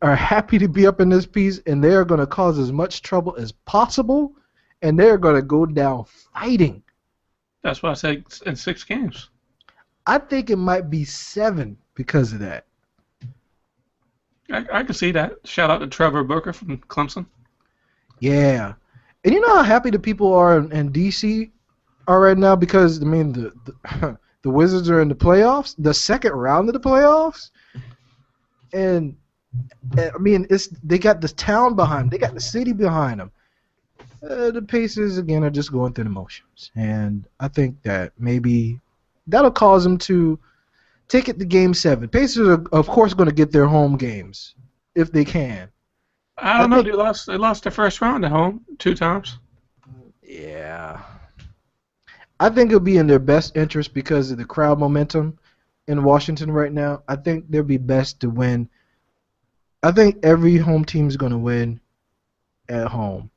are happy to be up in this piece, and they are going to cause as much trouble as possible, and they're going to go down fighting. That's why I said in 6 games. I think it might be 7 because of that. I can see that. Shout out to Trevor Booker from Clemson. Yeah. And you know how happy the people are in DC are right now because, I mean, the Wizards are in the playoffs, the second round of the playoffs. And, I mean, they got this town behind them. They got the city behind them. The Pacers, again, are just going through the motions. And I think that maybe that'll cause them to take it to Game 7. Pacers are, of course, going to get their home games if they can. I don't know. They lost their first round at home 2 times. Yeah. I think it'll be in their best interest because of the crowd momentum in Washington right now. I think they'll be best to win. I think every home team is going to win at home.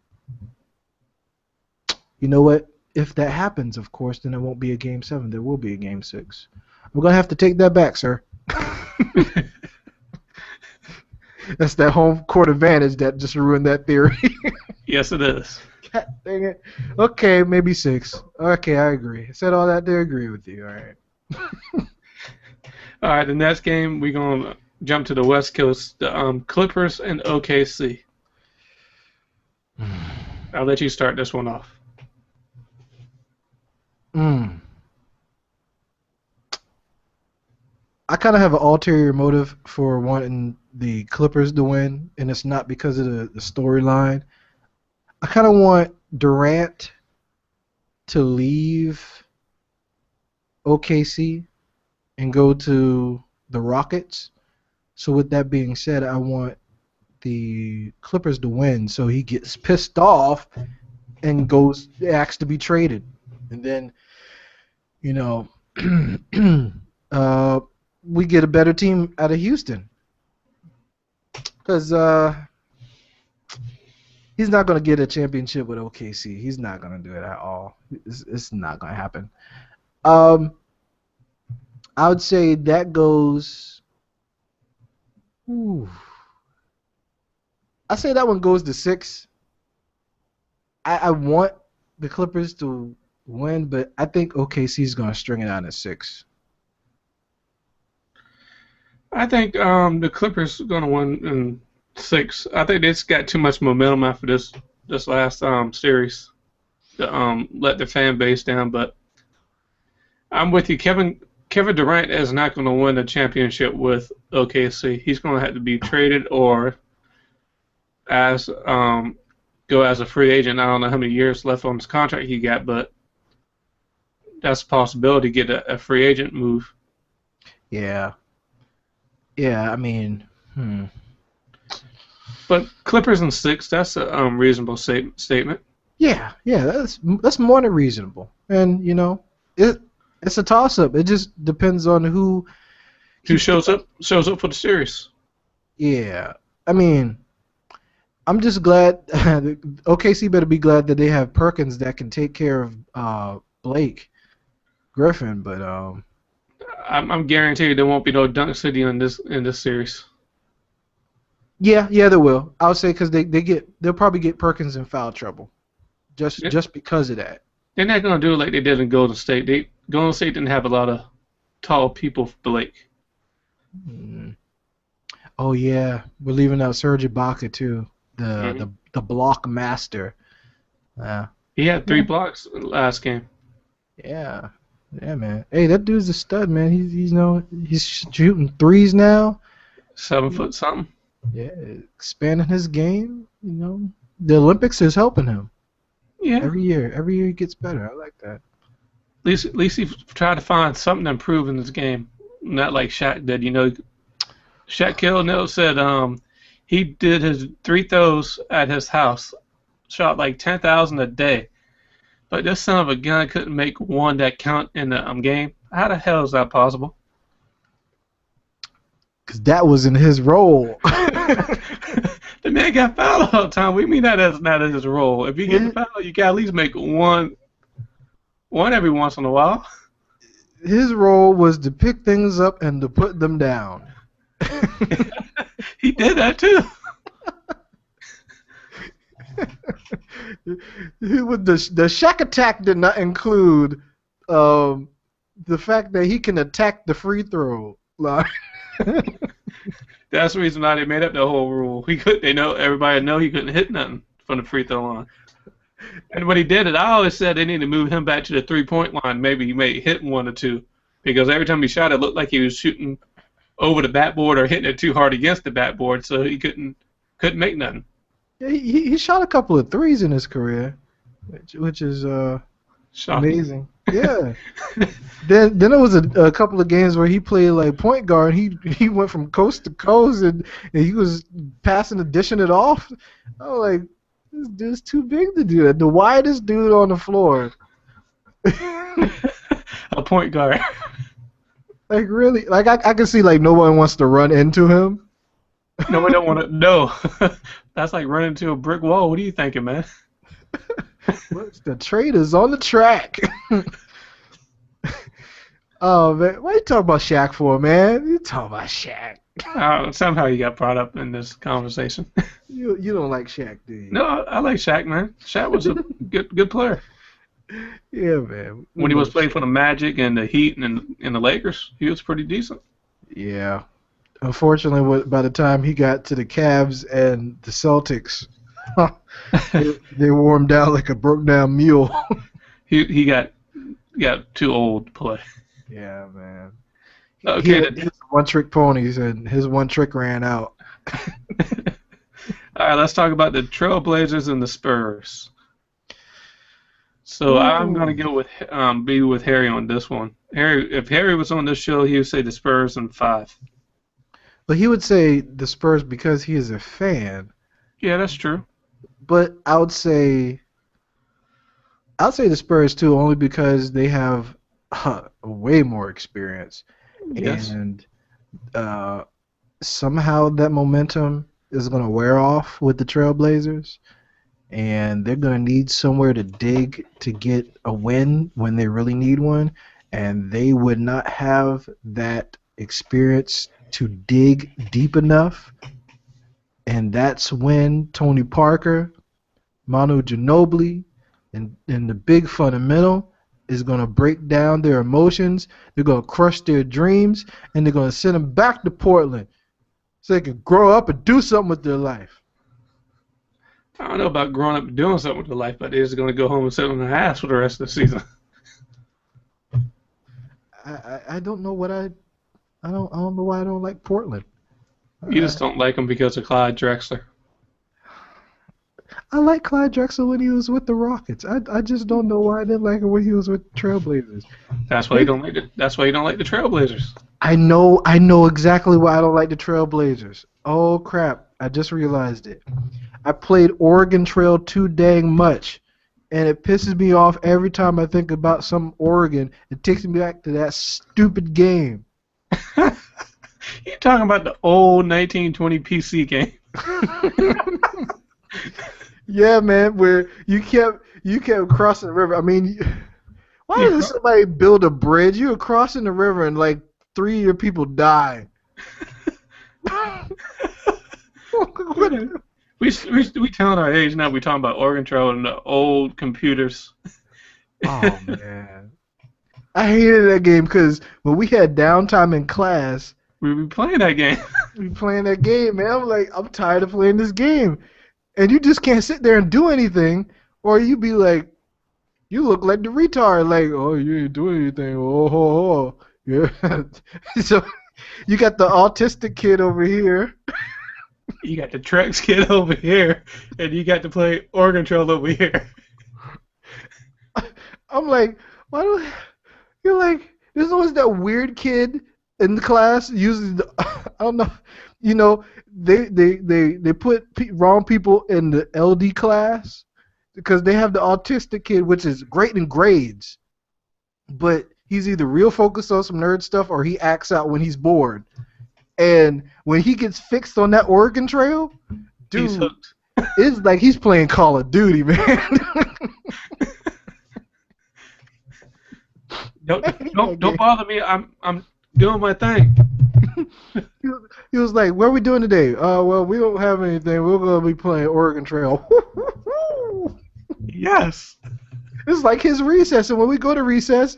You know what? If that happens, of course, then it won't be a Game 7. There will be a Game 6. We're going to have to take that back, sir. That's that home court advantage that just ruined that theory. Yes, it is. God dang it. Okay, maybe 6. Okay, I agree. I said all that to agree with you. All right. All right, the next game, we're going to jump to the West Coast, the Clippers and OKC. I'll let you start this one off. I kind of have an ulterior motive for wanting the Clippers to win, and it's not because of the storyline. I kind of want Durant to leave OKC and go to the Rockets. So with that being said, I want the Clippers to win so he gets pissed off and asks to be traded. And then, we get a better team out of Houston. Because he's not going to get a championship with OKC. He's not going to do it at all. It's not going to happen. I would say that goes... I say that one goes to 6. I want the Clippers to win, but I think OKC is going to string it out at 6. I think the Clippers are going to win in 6. I think they just got too much momentum after this last series to let the fan base down. But I'm with you. Kevin Durant is not going to win a championship with OKC. He's going to have to be traded or as go as a free agent. I don't know how many years left on his contract he got, but that's a possibility to get a free agent move. Yeah, yeah. I mean, hmm. But Clippers and six, that's a reasonable statement. Yeah, yeah. That's more than reasonable. And it's a toss up. It just depends on who Who keeps the. shows up for the series? Yeah, I mean, I'm just glad. OKC better be glad that they have Perkins that can take care of Blake Griffin. But I'm guaranteed there won't be no Dunk City in this series. yeah, yeah, they will. I'll say because they'll probably get Perkins in foul trouble just because of that. They're not gonna do it like they did in Golden State. Golden State didn't have a lot of tall people for Blake. Mm. Oh yeah, we're leaving out Serge Ibaka too, the Hmm. the the block master. Yeah, He had three yeah, blocks last game. yeah, yeah, man. Hey, that dude's a stud, man. He's shooting threes now. 7 foot something. Yeah, expanding his game. The Olympics is helping him Yeah. every year. Every year he gets better. I like that. At least he tried to find something to improve in this game. Not like Shaq did. Shaquille O'Neal said he did his three throws at his house, shot like 10,000 a day. But this son of a gun couldn't make one that count in the game. How the hell is that possible? Cause that was in his role. The man got fouled all the time. We mean that as not as his role. If you get fouled, you got at least make one every once in a while. His role was to pick things up and to put them down. He did that too. The Shaq attack did not include the fact that he can attack the free throw line. That's the reason why they made up the whole rule. Everybody know he couldn't hit nothing from the free throw line. And when he did it, I always said they need to move him back to the 3-point line. Maybe he may hit one or two, because every time he shot, it looked like he was shooting over the backboard or hitting it too hard against the backboard, so he couldn't make nothing. Yeah, he shot a couple of threes in his career, which is Shocking. amazing. Yeah. Then there was a couple of games where he played like point guard. He went from coast to coast and he was passing and dishing it off. I was like, this dude's too big to do that. The widest dude on the floor. A point guard. Like really, like I can see like no one wants to run into him. No, we don't want to. No, that's like running into a brick wall. What are you thinking, man? The trader's on the track. Oh man, what are you talking about Shaq for, man? You talking about Shaq? Somehow you got brought up in this conversation. You don't like Shaq, do you? No, I like Shaq, man. Shaq was a good player. Yeah, man. When he was playing for the Magic and the Heat and the Lakers, he was pretty decent. Yeah. Unfortunately, by the time he got to the Cavs and the Celtics, they wore him down like a broke down mule. He got too old to play. Yeah, man. Okay. He had one trick ponies, and his one trick ran out. All right, let's talk about the Trailblazers and the Spurs. So I'm gonna go with be with Harry on this one. If Harry was on this show, he would say the Spurs in 5. But he would say the Spurs because he is a fan. Yeah, that's true. But I'll say the Spurs too, only because they have way more experience, Yes. and somehow that momentum is going to wear off with the Trailblazers, and they're going to need somewhere to dig to get a win when they really need one, and they would not have that experience to dig deep enough, and that's when Tony Parker, Manu Ginobili, and the big fundamental is going to break down their emotions. They're going to crush their dreams, and they're going to send them back to Portland so they can grow up and do something with their life. I don't know about growing up and doing something with their life, but they're just going to go home and sit on their ass for the rest of the season. I don't know what I don't know why I don't like Portland. You I, just don't like him because of Clyde Drexler. I like Clyde Drexler when he was with the Rockets. I just don't know why I didn't like him when he was with Trailblazers. That's why you Maybe don't like it. That's why you don't like the Trailblazers. I know exactly why I don't like the Trailblazers. Oh crap! I just realized it. I played Oregon Trail too dang much, and it pisses me off every time I think about some Oregon. It takes me back to that stupid game. You talking about the old 1920 PC game? Yeah, man, where you kept crossing the river. I mean, why You doesn't somebody build a bridge? You were crossing the river and like three of your people died. What? we telling our age now. We talking about Oregon Trail and the old computers. Oh man, I hated that game because when we had downtime in class, We be playing that game. we playing that game, man. I'm like, I'm tired of playing this game, and you just can't sit there and do anything, or you be like, you look like the retard, like, oh, you ain't doing anything, oh, oh, oh. Yeah. So you got the autistic kid over here. You got the Trex kid over here, and you got to play Oregon Trail over here. I'm like, why do you're like? There's always that weird kid in the class. Usually, I don't know. You know, they put wrong people in the LD class because they have the autistic kid, which is great in grades, but he's either real focused on some nerd stuff or he acts out when he's bored. And when he gets fixed on that Oregon Trail, He's dude, hooked. it's like he's playing Call of Duty, man. Don't I hate don't that don't game. bother me. I'm doing my thing. He was like, "What are we doing today?" Well, we don't have anything. We're gonna be playing Oregon Trail. Yes. It's like his recess, and when we go to recess,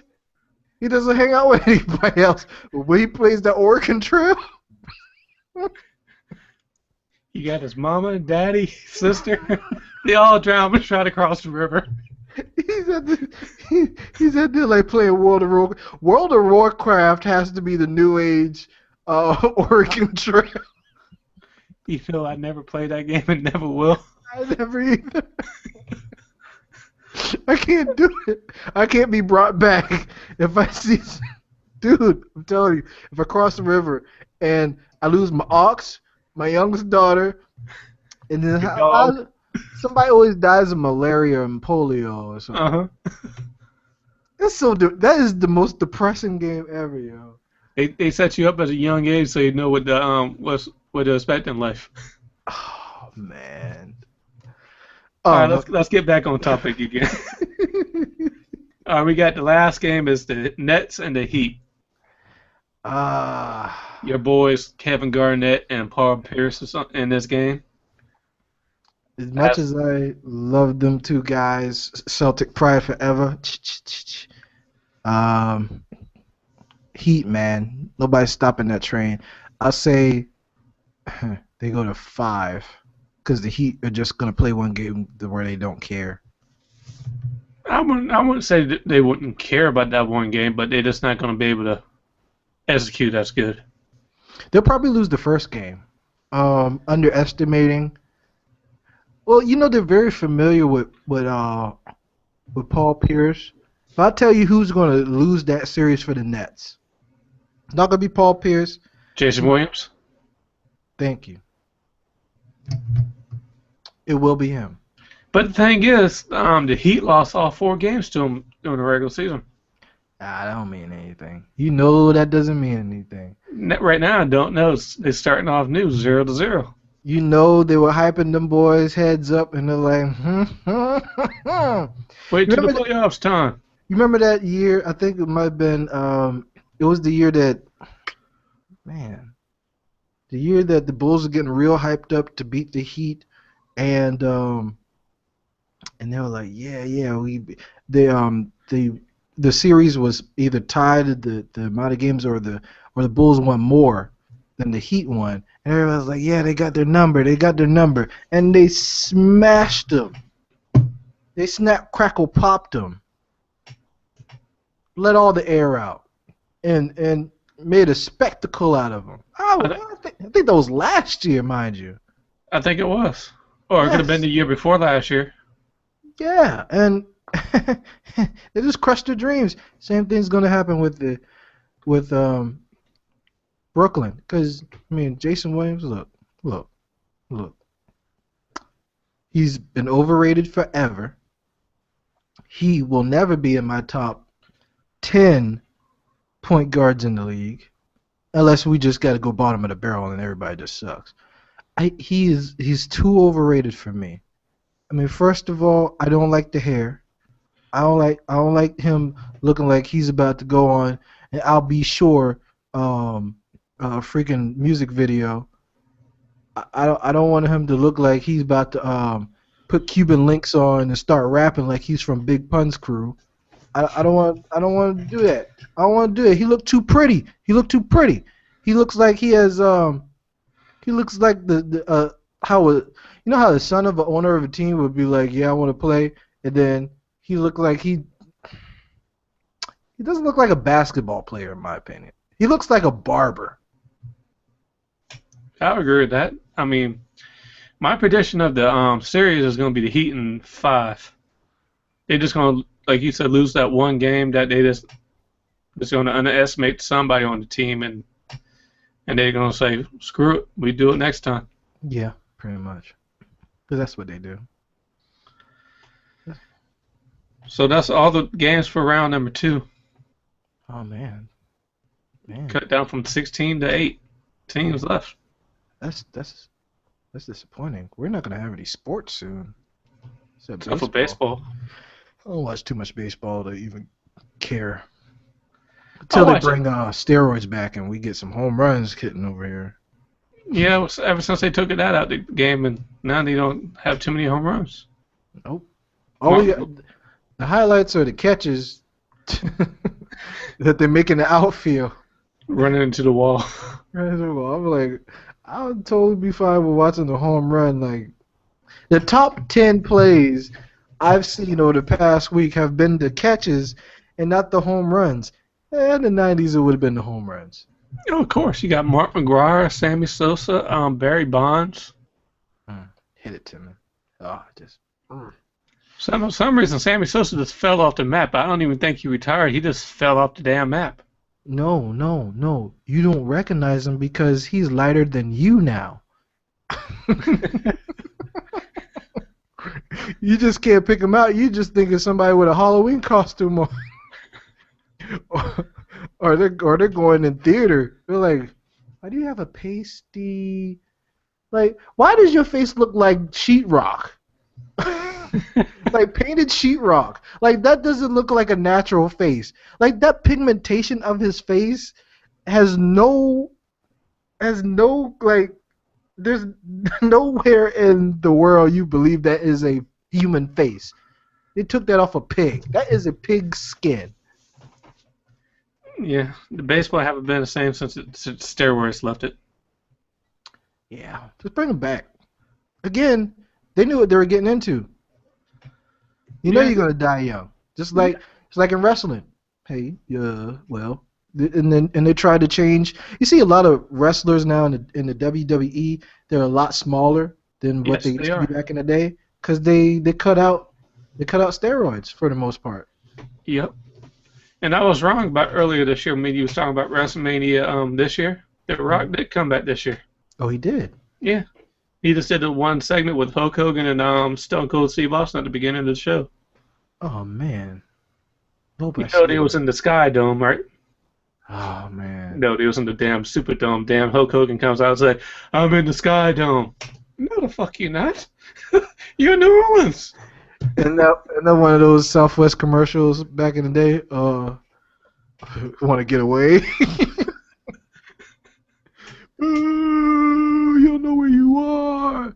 he doesn't hang out with anybody else. But when he plays the Oregon Trail, He got his mama, daddy, sister. They all drown and try to cross the river. he's at the, he's at there like playing World of Warcraft has to be the new age Oregon Trail. You know, I never played that game and never will. I never either. I can't do it. I can't be brought back if I see, dude. I'm telling you, if I cross the river and I lose my ox, my youngest daughter, and then Your dog. somebody always dies of malaria and polio or something. Uh-huh. That's so. That is the most depressing game ever, yo. They set you up at a young age so you know what the what to expect in life. Oh man. All right, Um. let's get back on topic again. All right, we got the last game is the Nets and the Heat. Ah. Your boys Kevin Garnett and Paul Pierce in this game. As much as I love them two guys, Celtic pride forever. Um, Heat, man, nobody's stopping that train. I'll say they go to 5 because the Heat are just gonna play one game where they don't care. I wouldn't say that they wouldn't care about that one game, but they're just not going to be able to execute as good. They'll probably lose the first game. Underestimating. Well, you know they're very familiar with Paul Pierce. If I tell you who's going to lose that series for the Nets, it's not going to be Paul Pierce. Jason Williams. Thank you. It will be him. But the thing is, the Heat lost all 4 games to him during the regular season. Ah, that don't mean anything. You know that doesn't mean anything. Right now, I don't know. They're starting off new 0-0. You know they were hyping them boys' heads up, and they're like, Wait till the Remember playoffs time. You remember that year? I think it might have been. It was the year that, man, the year that the Bulls were getting real hyped up to beat the Heat, and they were like, yeah, the series was either tied the amount of games or the Bulls won more than the Heat won, and everybody was like, yeah, they got their number, and they smashed them. They snap, crackle, popped them. Let all the air out. and made a spectacle out of him. I, th- I think that was last year, mind you. I think it was. Or it could have been Yes. the year before last year. Yeah, and they just crushed their dreams. Same thing's gonna happen with Brooklyn, because I mean Jason Williams, look, look. He's been overrated forever. He will never be in my top 10 point guards in the league, unless we just got to go bottom of the barrel and everybody just sucks. He's too overrated for me. I mean, first of all, I don't like the hair. I don't like him looking like he's about to go on and I'll be sure a freaking music video. I don't want him to look like he's about to put Cuban links on and start rapping like he's from Big Pun's crew. I don't want to do that. I don't want to do it. He looked too pretty. He looked too pretty. He looks like he looks like the how a, you know how the son of an owner of a team would be like, yeah, I want to play, and then he looked like he doesn't look like a basketball player in my opinion. He looks like a barber. I would agree with that. I mean, my prediction of the series is going to be the Heat in 5. They're just going to, like you said, lose that one game that they just going to underestimate somebody on the team, and they're going to say, screw it, we do it next time. Yeah, pretty much. Because that's what they do. So that's all the games for round number 2. Oh man. Cut down from 16 to 8 teams left. That's that's disappointing. We're not gonna have any sports soon. Except for baseball. I don't watch too much baseball to even care. I Until they watch bring it. steroids back and we get some home runs hitting over here. Yeah, ever since they took that out the game, and now they don't have too many home runs. Nope. All we got, the highlights are the catches that they make in the outfield. Running into the wall. I'm like, I would totally be fine with watching the home run. Like, the top 10 plays I've seen over the past week have been the catches and not the home runs. In the 90s, it would have been the home runs. Of course, you got Mark McGwire, Sammy Sosa, Barry Bonds. Hit it to me. Oh, just. For some reason, Sammy Sosa just fell off the map. I don't even think he retired. He just fell off the damn map. No. You don't recognize him because he's lighter than you now. You just can't pick him out. You just think it's somebody with a Halloween costume on. or they're going in theater. They're like, why do you have a pasty? Like, why does your face look like sheetrock? Like painted sheetrock. Like that doesn't look like a natural face. Like that pigmentation of his face has no like there's nowhere in the world you believe that is a human face. They took that off a pig. That is a pig's skin. Yeah, the baseball haven't been the same since steroids left it. Yeah, just bring them back. Again, they knew what they were getting into. You know you're gonna die young. Just like it's like in wrestling. Hey, well, and they tried to change. You see a lot of wrestlers now in the WWE. They're a lot smaller than what Yes, they they used to are. be back in the day because they cut out steroids for the most part. Yep. And I was wrong about earlier this year when you was talking about WrestleMania this year. The Rock did come back this year. Oh, he did. Yeah. He just did the one segment with Hulk Hogan and Stone Cold Steve Austin at the beginning of the show. Oh man. You know they was in the Sky Dome, right? Oh man. No, they was in the damn Superdome. Damn Hulk Hogan comes out and say, I'm in the Sky Dome. No, the fuck you not. You're in New Orleans. And that one of those Southwest commercials back in the day. Want to get away? You don't know where you are.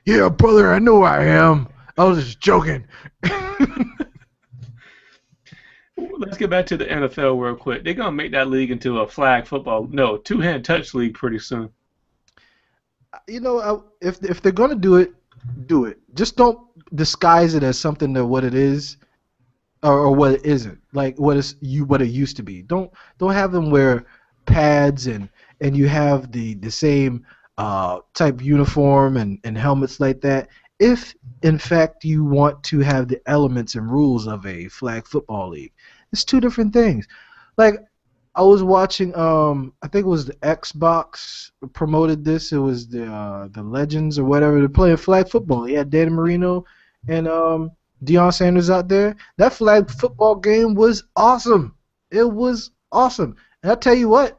Yeah, brother, I know I am. I was just joking. Let's get back to the NFL real quick. They're going to make that league into a flag football. No, two-hand touch league pretty soon. You know, if they're gonna do it, do it. Just don't disguise it as something that what it is. or what it isn't, like what it used to be. Don't have them wear pads and you have the same type uniform and helmets like that. If in fact you want to have the elements and rules of a flag football league, it's two different things. Like I was watching, I think it was the Xbox promoted this. It was the Legends or whatever. They're playing flag football. He had Dan Marino and Deion Sanders out there. That flag football game was awesome. It was awesome. And I tell you what,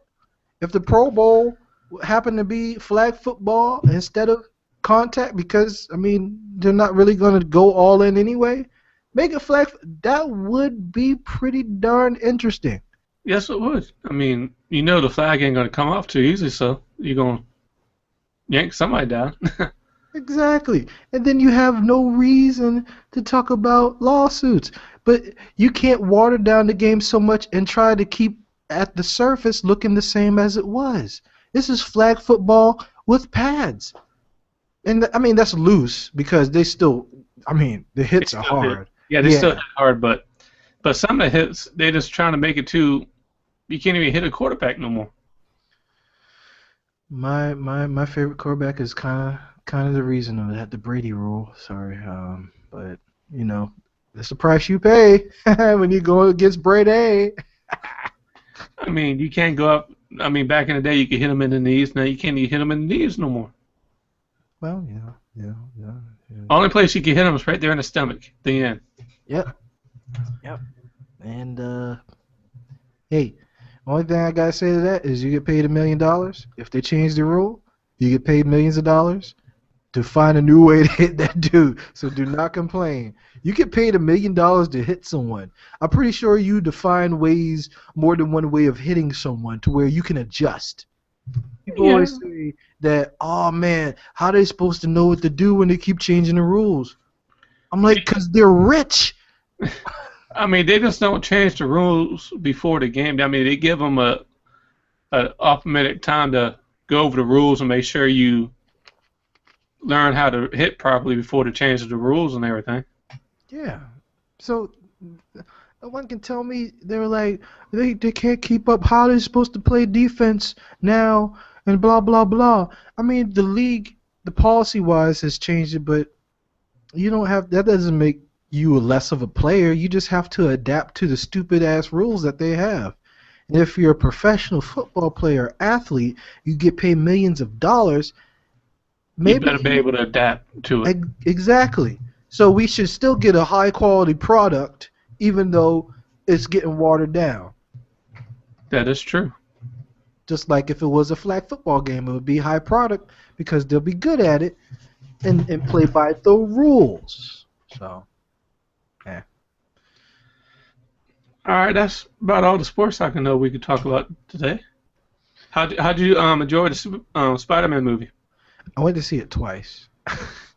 if the Pro Bowl happened to be flag football instead of contact, because I mean they're not really going to go all in anyway, make it flag. That would be pretty darn interesting. Yes, it would. I mean, you know the flag ain't gonna come off too easy, so you're gonna yank somebody down. Exactly. And then you have no reason to talk about lawsuits. But you can't water down the game so much and try to keep at the surface looking the same as it was. This is flag football with pads. And I mean that's loose because they still I mean the They hits are still hit. hard. Yeah, they still Yeah. hit hard, but some of the hits they're just trying to make it too. You can't even hit a quarterback no more. My favorite quarterback is kind of the reason of that the Brady rule. Sorry, but you know that's the price you pay when you go against Brady. I mean, you can't go up. I mean, back in the day, you could hit them in the knees. Now you can't even hit them in the knees no more. Well, yeah. Only place you can hit them is right there in the stomach. The end. Yep, yep. And hey, only thing I gotta say to that is you get paid $1 million. If they change the rule, you get paid millions of dollars to find a new way to hit that dude. So do not complain. You get paid $1 million to hit someone. I'm pretty sure you define ways more than one way of hitting someone to where you can adjust. People Yeah. always say that, oh man, how are they supposed to know what to do when they keep changing the rules? I'm like, because they're rich. I mean, they just don't change the rules before the game. I mean, they give them a off minute time to go over the rules and make sure you learn how to hit properly before they change the rules and everything. Yeah. So no one can tell me they're like they can't keep up how they're supposed to play defense now and blah blah blah. I mean the league, the policy wise has changed it, but you don't have that doesn't make you a less of a player. You just have to adapt to the stupid ass rules that they have. And if you're a professional football player or athlete, you get paid millions of dollars. You Maybe better be able to adapt to it. Exactly. So we should still get a high quality product, even though it's getting watered down. That is true. Just like if it was a flag football game, it would be high product because they'll be good at it and play by the rules. So, yeah. All right, that's about all the sports I can know we could talk about today. How'd you enjoy the Spider-Man movie? I went to see it twice.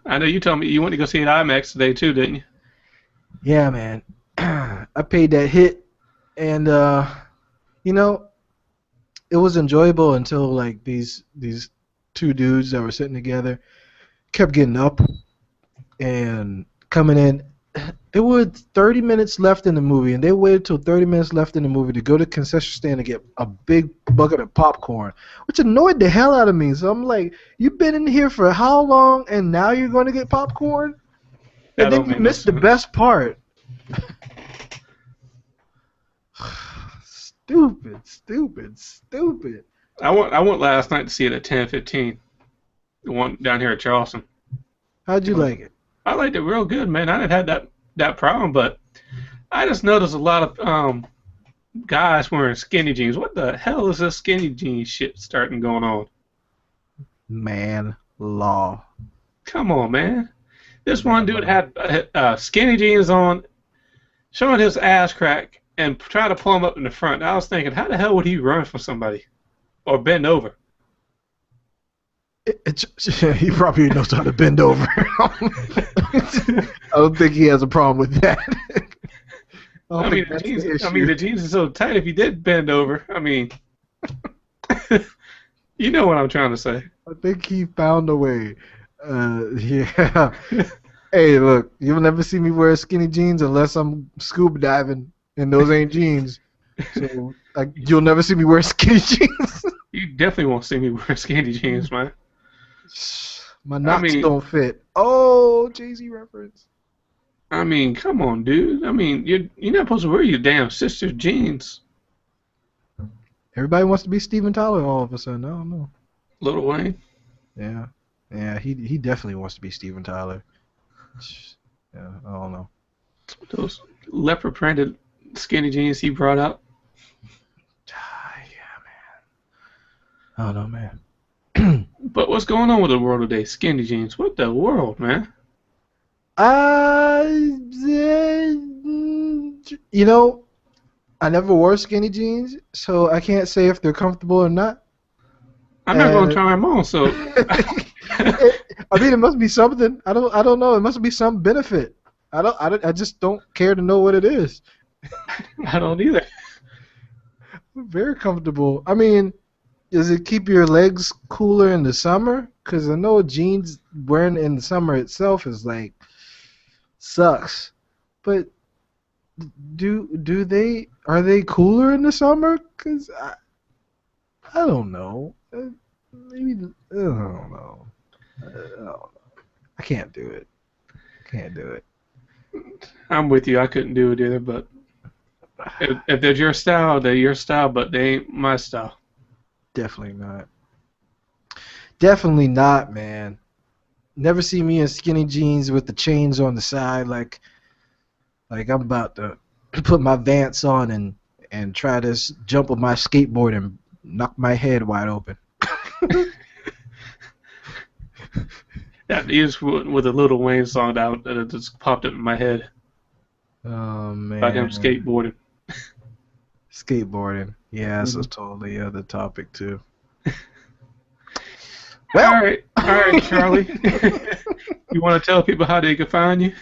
I know you told me you went to go see it at IMAX today too, didn't you? Yeah, man. I paid that hit, and you know, it was enjoyable until like these two dudes that were sitting together kept getting up and coming in. There were 30 minutes left in the movie, and they waited till 30 minutes left in the movie to go to the concession stand and get a big bucket of popcorn, which annoyed the hell out of me. So I'm like, you've been in here for how long, and now you're going to get popcorn? That And then don't you make no missed the sense. best part. Stupid. I went last night to see it at 10:15. The one down here at Charleston. How'd you like it? I liked it real good, man. I didn't have that problem, but I just noticed a lot of guys wearing skinny jeans. What the hell is this skinny jeans shit starting going on? Man, law. Come on, man. This one dude had skinny jeans on, showing his ass crack, and try to pull him up in the front. I was thinking, how the hell would he run from somebody or bend over? He probably knows how to bend over. I don't think he has a problem with that. I mean, the jeans are so tight. If he did bend over, I mean, you know what I'm trying to say. I think he found a way. Yeah. Hey, look, you'll never see me wear skinny jeans unless I'm scuba diving, and those ain't jeans. So you'll never see me wear skinny jeans. You definitely won't see me wear skinny jeans, man. My I knots mean, don't fit. Oh, Jay-Z reference. come on, dude. You're not supposed to wear your damn sister's jeans, Everybody wants to be Steven Tyler all of a sudden. I don't know. Lil Wayne. Yeah, yeah, he definitely wants to be Steven Tyler. Yeah, I don't know. Those leopard printed skinny jeans he brought out. Yeah, man. I don't know, man. But what's going on with the world today? Skinny jeans. What the world, man? Uh, you know, I never wore skinny jeans, so I can't say if they're comfortable or not. I'm not going to And try them on, so I mean, it must be something. I don't know. It must be some benefit. I just don't care to know what it is. I don't either. Very comfortable. I mean, does it keep your legs cooler in the summer? Because I know jeans wearing in the summer itself is like sucks. But do they are they cooler in the summer? Because I don't know. Maybe I don't know. I don't know. I can't do it. Can't do it. I'm with you. I couldn't do it either, but if they're your style, they're your style, but they ain't my style. Definitely not. Definitely not, man. Never see me in skinny jeans with the chains on the side, like I'm about to put my Vans on and try to jump with my skateboard and knock my head wide open. That is with a Lil Wayne song that just popped up in my head Oh about him man, skateboarding. skateboarding. Yeah, that's a Mhm. totally other topic too. All Well, right, Charlie. You want to tell people how they can find you?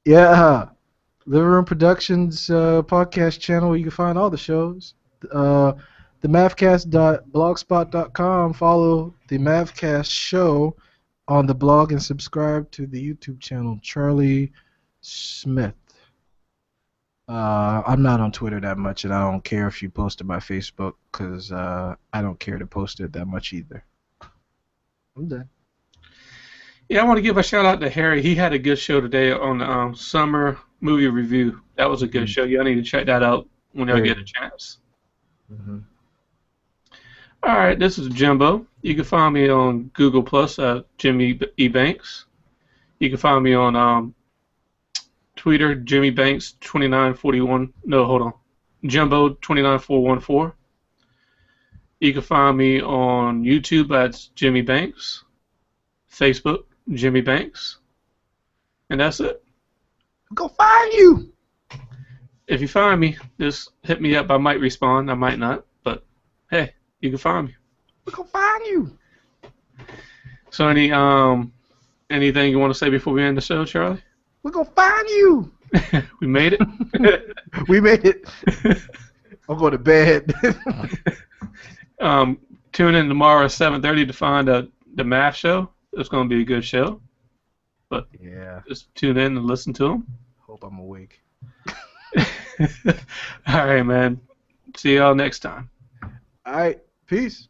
yeah, Living Room Productions podcast channel where you can find all the shows. Uh, the mavcast.blogspot.com. Follow the Mavcast show on the blog and subscribe to the YouTube channel Charlie Smith. I'm not on Twitter that much, and I don't care if you post to my Facebook because I don't care to post it that much either. I'm done. Yeah, I want to give a shout out to Harry. He had a good show today on the summer movie review. That was a good show. Y'all need to check that out when y'all Very get a good. chance. Mm-hmm. All right, this is Jimbo. You can find me on Google Plus at Jimmy E Banks. You can find me on Twitter, Jimmy Banks 2941. No, hold on, Jimbo 29414. You can find me on YouTube at Jimmy Banks, Facebook Jimmy Banks, and that's it. Go find you. If you find me, just hit me up. I might respond, I might not, but hey, you can find me. Go find you. So anything you want to say before we end the show, Charlie? We're gonna find you. We made it. We made it. I'm going to bed. Tune in tomorrow at 7:30 to find the math show. It's going to be a good show. But Yeah. just tune in and listen to them. Hope I'm awake. All right, man. See y'all next time. All right. Peace.